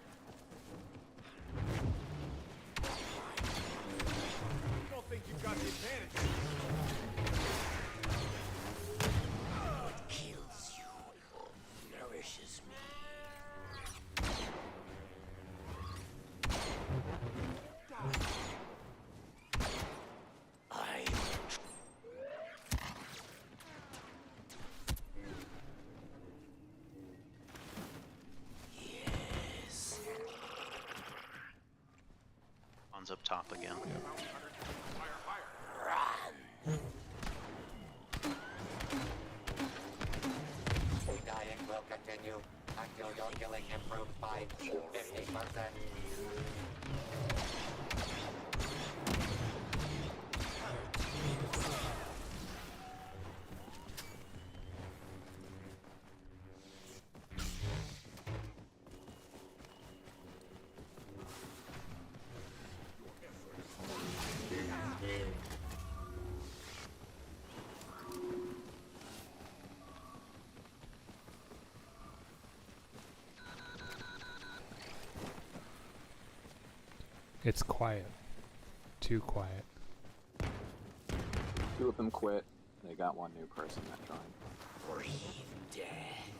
You don't think you've got the advantage? What kills you nourishes me. I yes. Han's up top again. Dying will continue until your healing improves by 50%. It's quiet. Too quiet. Two of them quit. They got one new person that joined. Breathe death.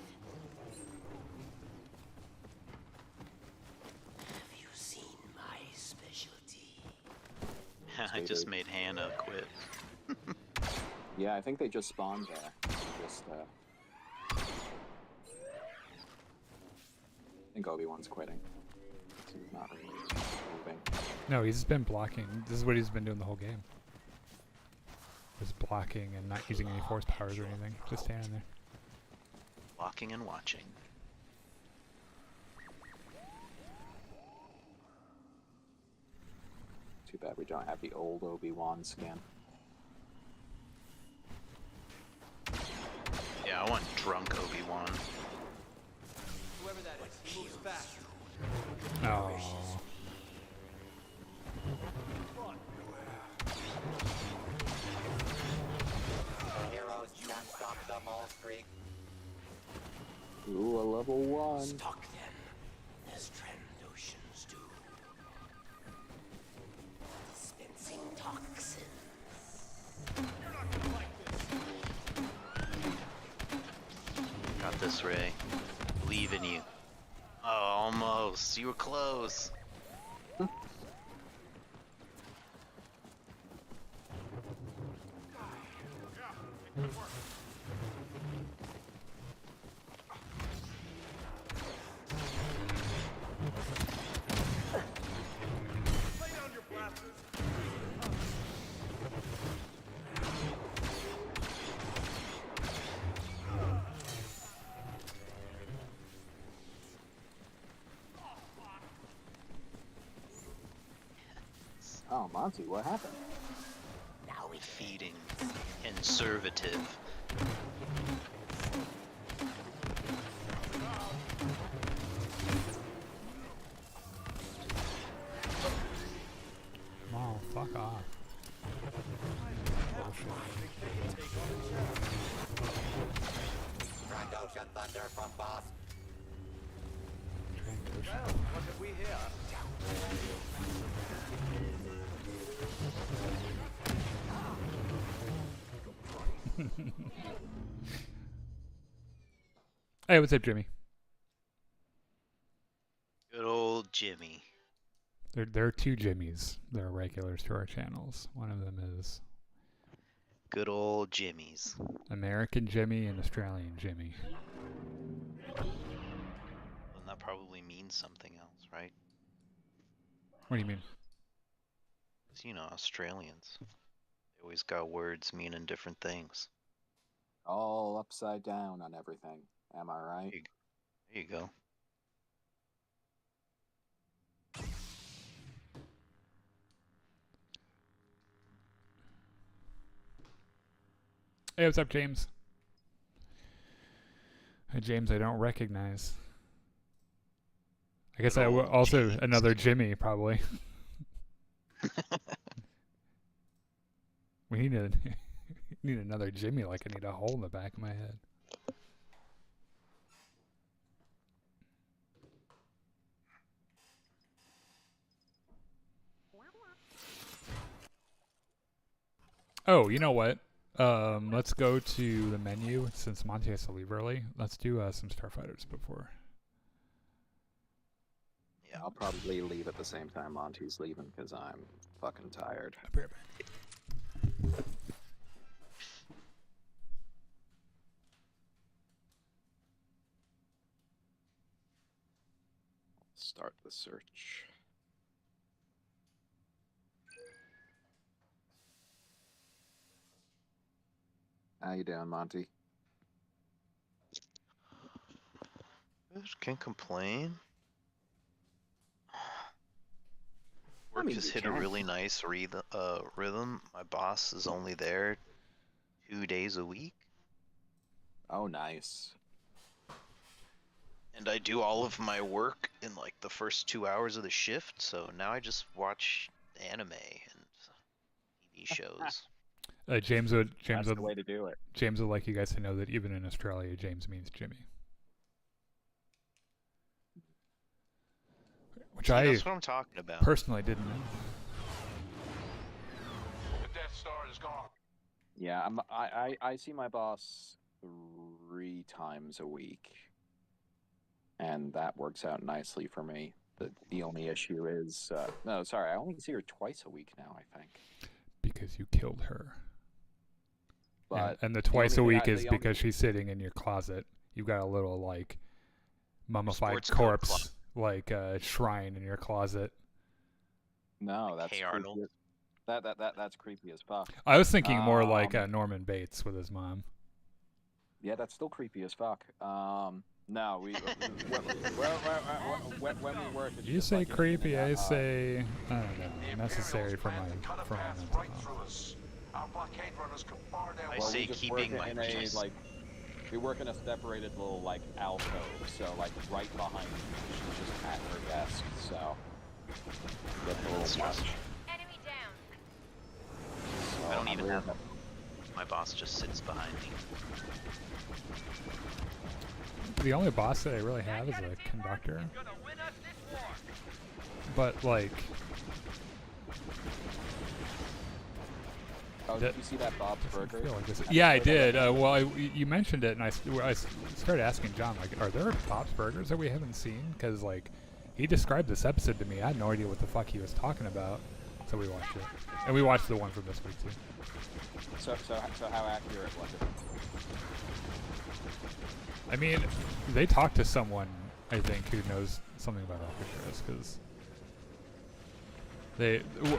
Have you seen my specialty? I just made Hannah quit. Yeah, I think they just spawned there. Just, I think Obi-Wan's quitting. So he's not really moving. No, he's been blocking. This is what he's been doing the whole game. Just blocking and not using any force powers or anything. Just standing there. Walking and watching. Too bad we don't have the old Obi-Wan skin. Yeah, I want drunk Obi-Wan. Whoever that is, he moves fast. Oh. Heroes can't stop the mole streak. Ooh, a level 1. Stalk them, as Trandoshans do. Dispensing toxins. Got this, Ray. Believe in you. Oh, almost. You were close. Lay down your blasters. Oh, Monty, what happened? Now we feeding. Conservative. Come on, fuck off. Trandoshan thunder from boss. Well, what have we here? Hey, what's up, Jimmy? Good old Jimmy. There are two Jimmys that are regulars to our channels. One of them is Good old Jimmy's. American Jimmy and Australian Jimmy. And that probably means something else, right? What do you mean? 'Cause, you know, Australians. They always got words meaning different things. All upside down on everything. Am I right? There you go. Hey, what's up, James? Hey, James, I don't recognize. I guess Good I old also James. another Jimmy probably. We need a need another Jimmy. Like I need a hole in the back of my head. Oh, you know what? Let's go to the menu since Monty has to leave early. Let's do some Starfighters before. Yeah. I'll probably leave at the same time Monty's leaving because I'm fucking tired. I'll be right back. Start the search. How you doing, Monty? Can't complain. I Work mean, just you hit a can. really nice rhythm. My boss is only there 2 days a week, Oh, nice. and I do all of my work in like the first 2 hours of the shift. So now I just watch anime and TV shows. James would That's the way to do it. James would like you guys to know that even in Australia, James means Jimmy. Which See, I that's what I'm talking about. personally didn't know. The Death Star is gone. Yeah, I see my boss 3 times a week, and that works out nicely for me. The only issue is no, sorry, I only see her twice a week now, I think. Because you killed her. But and the twice a only thing week I- is the only- because she's sitting in your closet. You've got a little like mummified Sports coat corpse, like shrine in your closet. No, that's Hey, creepy. Arnold. That's creepy as fuck. I was thinking more like Um, Norman Bates with his mom. Yeah, that's still creepy as fuck. No, we when we work. It's You just say like in creepy, and I out. say I don't know, necessary for my mental health. I Well, say we just keeping work my in a peace. like. We work in a separated little like alcove, so like right behind me, she's just at her desk. So that's a little much. Enemy down. So I don't even really- have. My boss just sits behind me. The only boss that I really have is a conductor. But like, Oh, did you see that Bob's Burger? feel like this. Yeah, I did. Well, you mentioned it, and I started asking John, like, are there Bob's Burgers that we haven't seen? Because like, he described this episode to me. I had no idea what the fuck he was talking about, so we watched it, and we watched the one from this week too. So how accurate was it? I mean, they talked to someone I think who knows something about orchestras, because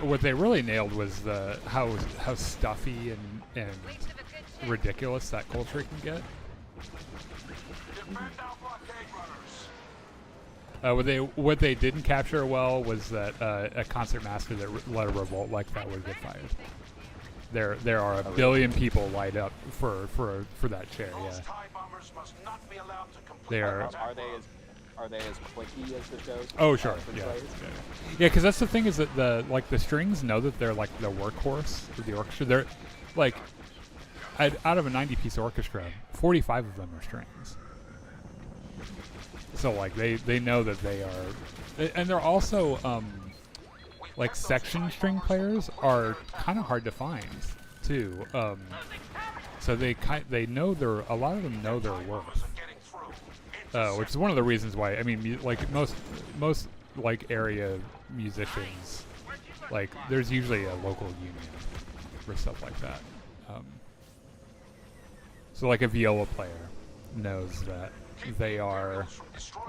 what they really nailed was how stuffy and ridiculous that culture can get. What they didn't capture well was that a concert master that led a revolt like that would get fired. There are a billion people lined up for that chair. Yeah, they are. Are they as clicky as the shows? Oh sure, the yeah, plays? yeah. Because that's the thing is that the strings know that they're like the workhorse of the orchestra. They're like out of a 90-piece orchestra, 45 of them are strings. So like they know that they are, and they're also like section string players are kind of hard to find too. So they know a lot of them know their worth. Which is one of the reasons why, I mean, like most like area musicians, like there's usually a local union for stuff like that. So like a viola player knows that they are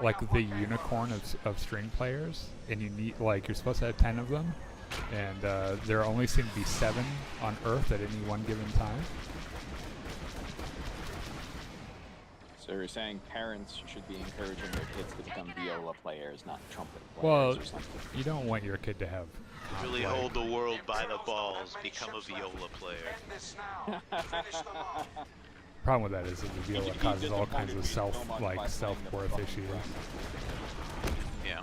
like the unicorn of string players, and you need you're supposed to have 10 of them, and there only seem to be 7 on Earth at any one given time. So you're saying parents should be encouraging their kids to become viola players, not trumpet players Well, or something. you don't want your kid to have Really hold the world by the balls. Become a viola player. problem with that is that the viola causes all kinds of self-worth issues. Yeah.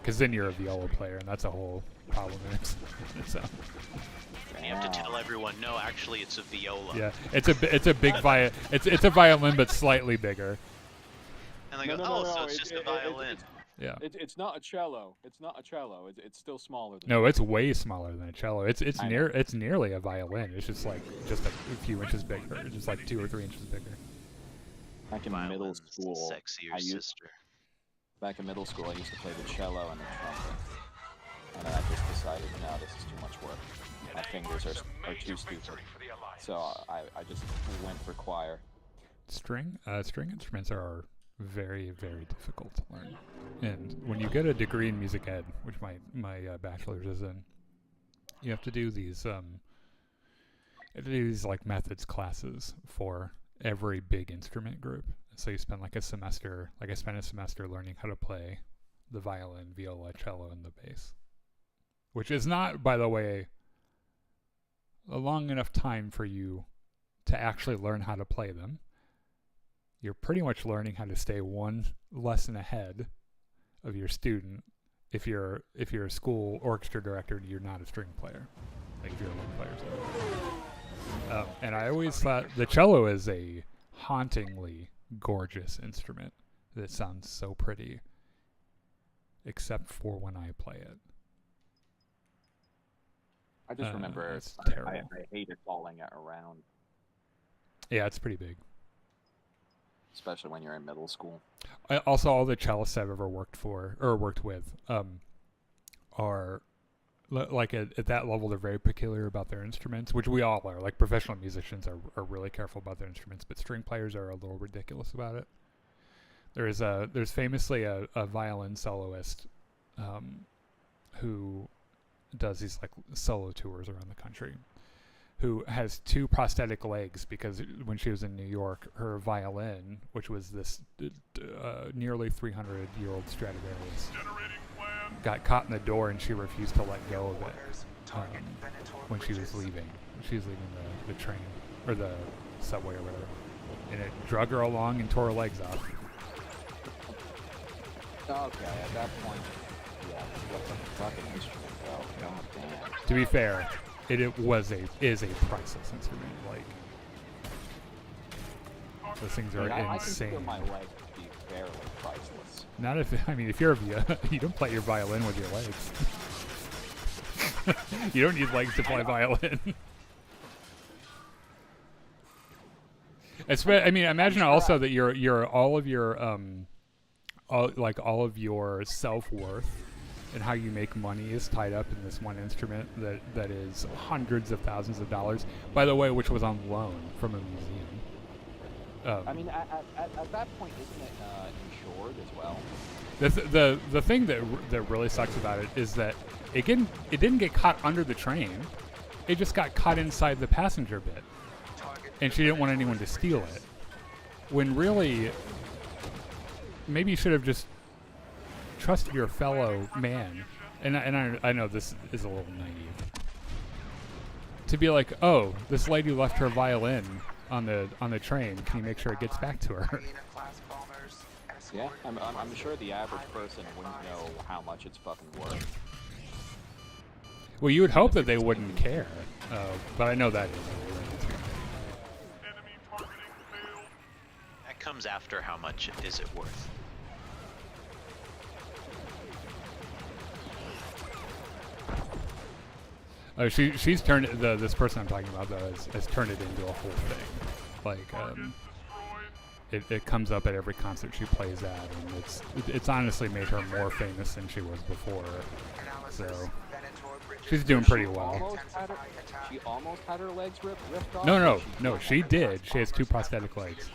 Because then you're a viola player, and that's a whole problem in itself. You have to tell everyone, no, actually, it's a viola. Yeah, it's a big it's a violin, but slightly bigger. And they go, so it's just a violin. Yeah. It's not a cello. It's not a cello. It's still smaller than No, it's way smaller than a cello. It's nearly a violin. It's just a few inches bigger. It's just like 2 or 3 inches bigger. Back in middle Violin's the school, sexier sister. Back in middle school, I used to play the cello and the trumpet, and then I just decided, no, this is too much work. My fingers are too stupid. So I just went for choir. String instruments are very, very difficult to learn. And when you get a degree in music ed, which my bachelor's is in, you have to do these like methods classes for every big instrument group. So you spend like a semester, I spent a semester learning how to play the violin, viola, cello, and the bass. Which is not, by the way, a long enough time for you to actually learn how to play them. You're pretty much learning how to stay one lesson ahead of your student if you're a school orchestra director and you're not a string player, like if you're a wind player. And I always thought the cello is a hauntingly gorgeous instrument that sounds so pretty, except for when I play it. I just remember it's terrible. I hated falling around, Yeah, it's pretty big. especially when you're in middle school. Also, all the cellists I've ever worked with are like at that level. They're very peculiar about their instruments, which we all are. Like professional musicians are really careful about their instruments, but string players are a little ridiculous about it. There's famously a violin soloist who does these like solo tours around the country, who has 2 prosthetic legs because when she was in New York, her violin, which was this nearly 300-year-old Stradivarius, got caught in the door and she refused to let go of it when she was leaving. She was leaving the train or the subway or whatever, and it drug her along and tore her legs off. Okay, at that point, yeah, what's a fucking instrument, though? God damn. To be fair, it is a priceless instrument. Like, those things are I insane. consider my leg to be fairly priceless. Not if if you're you don't play your violin with your legs. You don't need legs to play violin. I mean, imagine also that your all of your all of your self-worth and how you make money is tied up in this one instrument that is hundreds of thousands of dollars, by the way, which was on loan from a museum. I mean, at that point, isn't it insured as well? The thing that really sucks about it is that it didn't get caught under the train. It just got caught inside the passenger bit, and she didn't want anyone to steal it. When really, maybe you should have just trusted your fellow man. And I know this is a little naive to be like, oh, this lady left her violin on the train. Can you make sure it gets back to her? Yeah, I'm sure the average person wouldn't know how much it's fucking worth. Well, you would hope that they wouldn't care, but I know that is. That comes after how much is it worth. She's turned this person I'm talking about though has turned it into a whole thing. Like it comes up at every concert she plays at, and it's honestly made her more famous than she was before. So she's doing pretty well. She almost had her legs ripped off? No, she did. She has 2 prosthetic legs.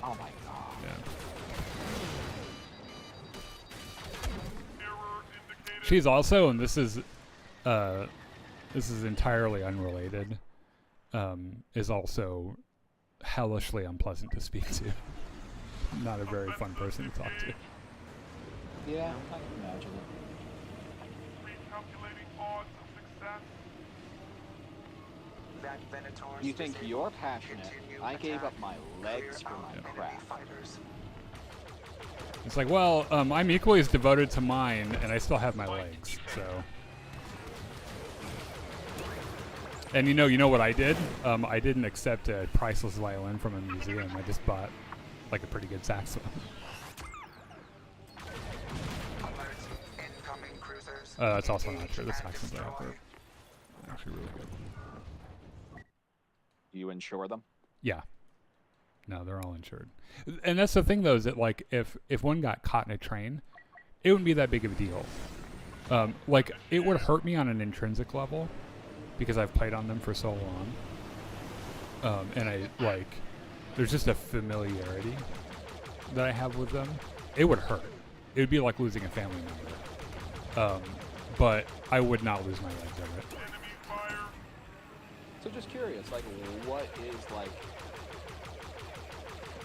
Oh my god. Yeah. She's also, and this is entirely unrelated, is also hellishly unpleasant to speak to. Not a very fun person to talk to. Yeah, I can imagine it. You think you're passionate? I gave up my legs for my craft. It's like, well, I'm equally as devoted to mine, and I still have my legs, so. And you know what I did? I didn't accept a priceless violin from a museum. I just bought like a pretty good saxophone. That's also not true. The saxophones I have are actually really good. Do you insure them? Yeah. No, they're all insured. And that's the thing, though, is that like if one got caught in a train, it wouldn't be that big of a deal. Like it would hurt me on an intrinsic level because I've played on them for so long. And there's just a familiarity that I have with them. It would hurt. It would be like losing a family member. But I would not lose my legs over it. So just curious, like, what is like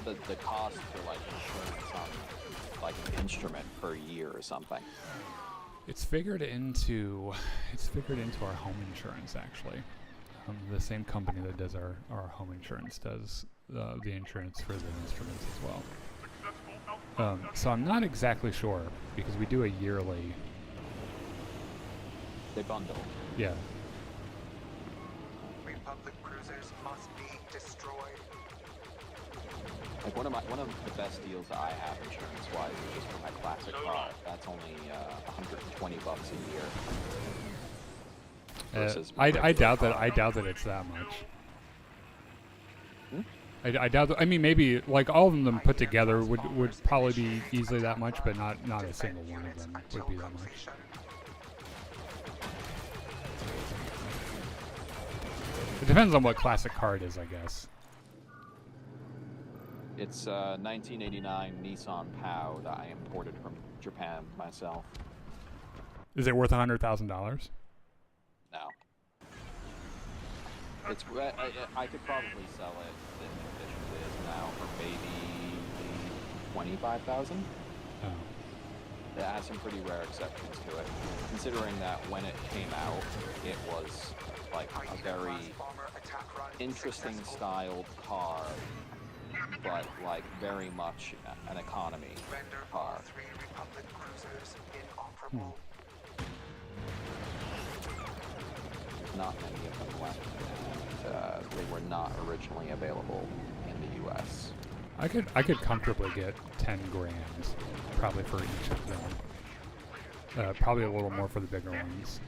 the cost for like insurance on like an instrument per year or something? It's figured into our home insurance actually. The same company that does our home insurance does the insurance for the instruments as well. So I'm not exactly sure because we do a yearly. They bundle. Yeah. Republic cruisers must be destroyed. Like one of the best deals I have insurance-wise is just for my classic car. That's only $120 a year. I doubt that it's that much. I doubt that. I mean, maybe like all of them put together would probably be easily that much, but not a single one of them would be that much. It depends on what classic car it is, I guess. It's a 1989 Nissan POW that I imported from Japan myself. Is it worth $100,000? No. It's I could probably sell it in the condition it is now for maybe 25,000. Oh. It has some pretty rare exceptions to it, considering that when it came out, it was like a very interesting styled car, but like very much an economy car. Not many of them left, and they were not originally available in the U.S. I could comfortably get 10 grand, probably for each of them. Probably a little more for the bigger ones.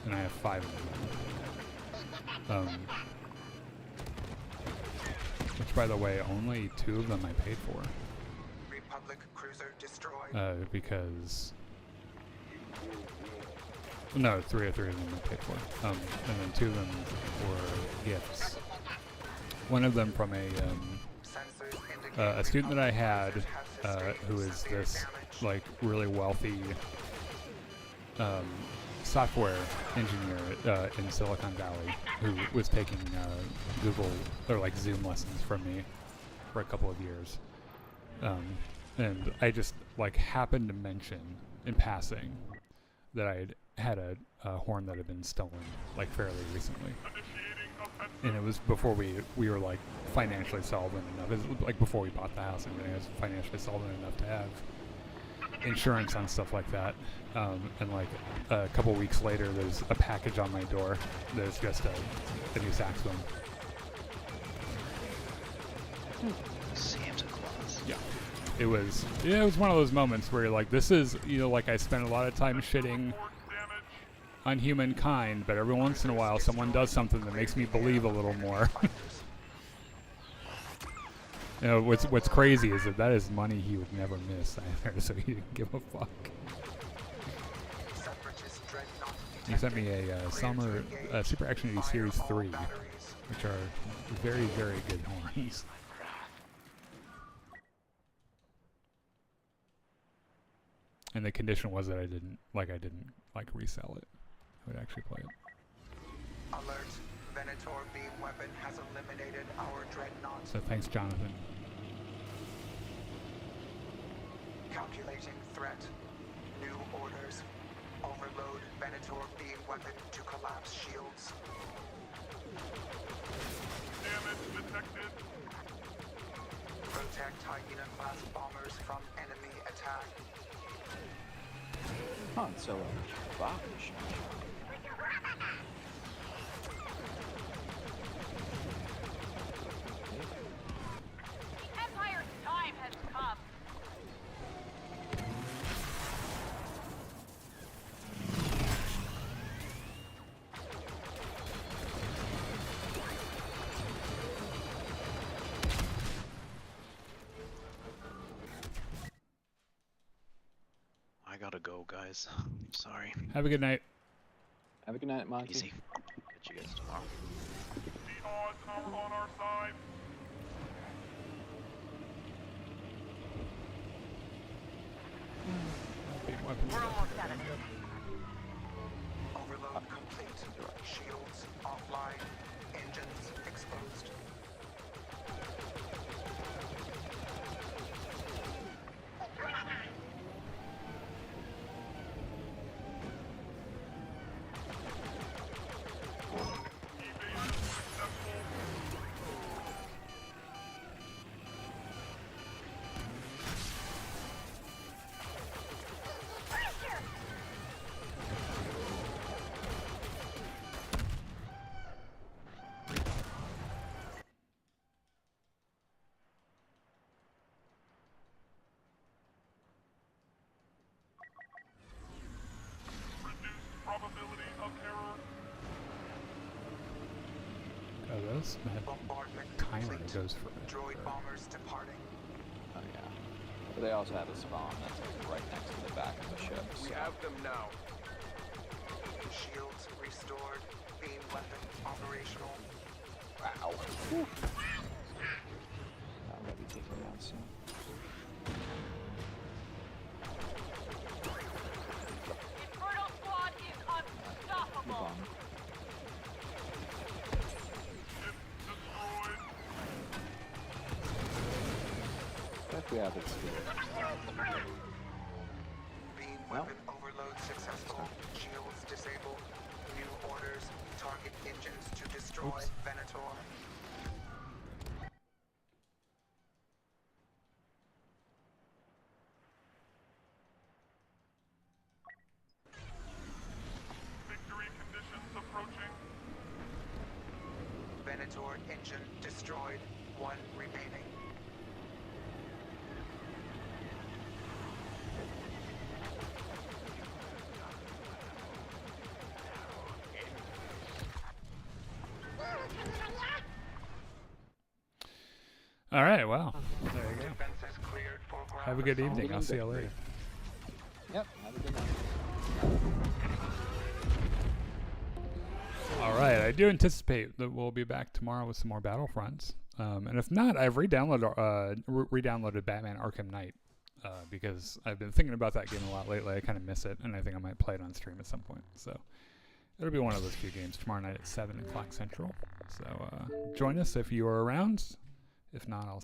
And I have 5 of them. Which, by the way, only 2 of them I paid for. Republic cruiser destroyed. Because... No, 3 of them I paid for. And then 2 of them were gifts. One of them from a student that I had, who is this like really wealthy software engineer in Silicon Valley, who was taking Google or like Zoom lessons from me for a couple of years, and I just like happened to mention in passing that I had a horn that had been stolen like fairly recently. And it was before we were like financially solvent enough. It was like before we bought the house and everything. It was financially solvent enough to have insurance on stuff like that. And like a couple weeks later, there's a package on my door. There's just a new saxophone. Santa Claus. Yeah. It was one of those moments where you're like, this is, like I spent a lot of time shitting on humankind, but every once in a while someone does something that makes me believe a little more. What's crazy is that is money he would never miss either, so he didn't give a fuck. He sent me a Super Action 80 Series 3, which are very, very good horns. And the condition was that I didn't resell it. I would actually play it. Alert. Venator beam weapon has eliminated our dreadnought. So thanks, Jonathan. Calculating threat. New orders. Overload Venator beam weapon to collapse shields. Damage detected. Protect Hyena class bombers from enemy attack. Han Solo. Bosh. The Empire's time has come. I gotta go, guys. Sorry. Have a good night. Have a good night, Monty. Easy. Catch you guys tomorrow. The odds are on our side. We're almost out of it. Overload complete. Shields offline. Engines exposed. Probability of error. That Bombardment timer complete. goes for Droid bombers departing. Oh yeah. But they also have a spawn that's like right next to the back of the ship. We So. have them now. Shields restored. Beam weapon operational. Wow. I'm gonna be taken down soon. Inferno Squad is unstoppable. Move on. Yeah, that's good. Beam Well. weapon overload successful. Shields disabled. New orders. Target engines to destroy Oops. Venator. Victory conditions approaching. Venator engine destroyed. One remaining. All right, well, there you go. Defenses cleared for ground Have a good assault. evening. I'll see you later. Yep, have a good night. All right, I do anticipate that we'll be back tomorrow with some more Battlefronts. And if not, I've re-downloaded Batman Arkham Knight because I've been thinking about that game a lot lately. I kind of miss it, and I think I might play it on stream at some point. So it'll be one of those few games tomorrow night at 7 o'clock Central. So join us if you are around. If not, I'll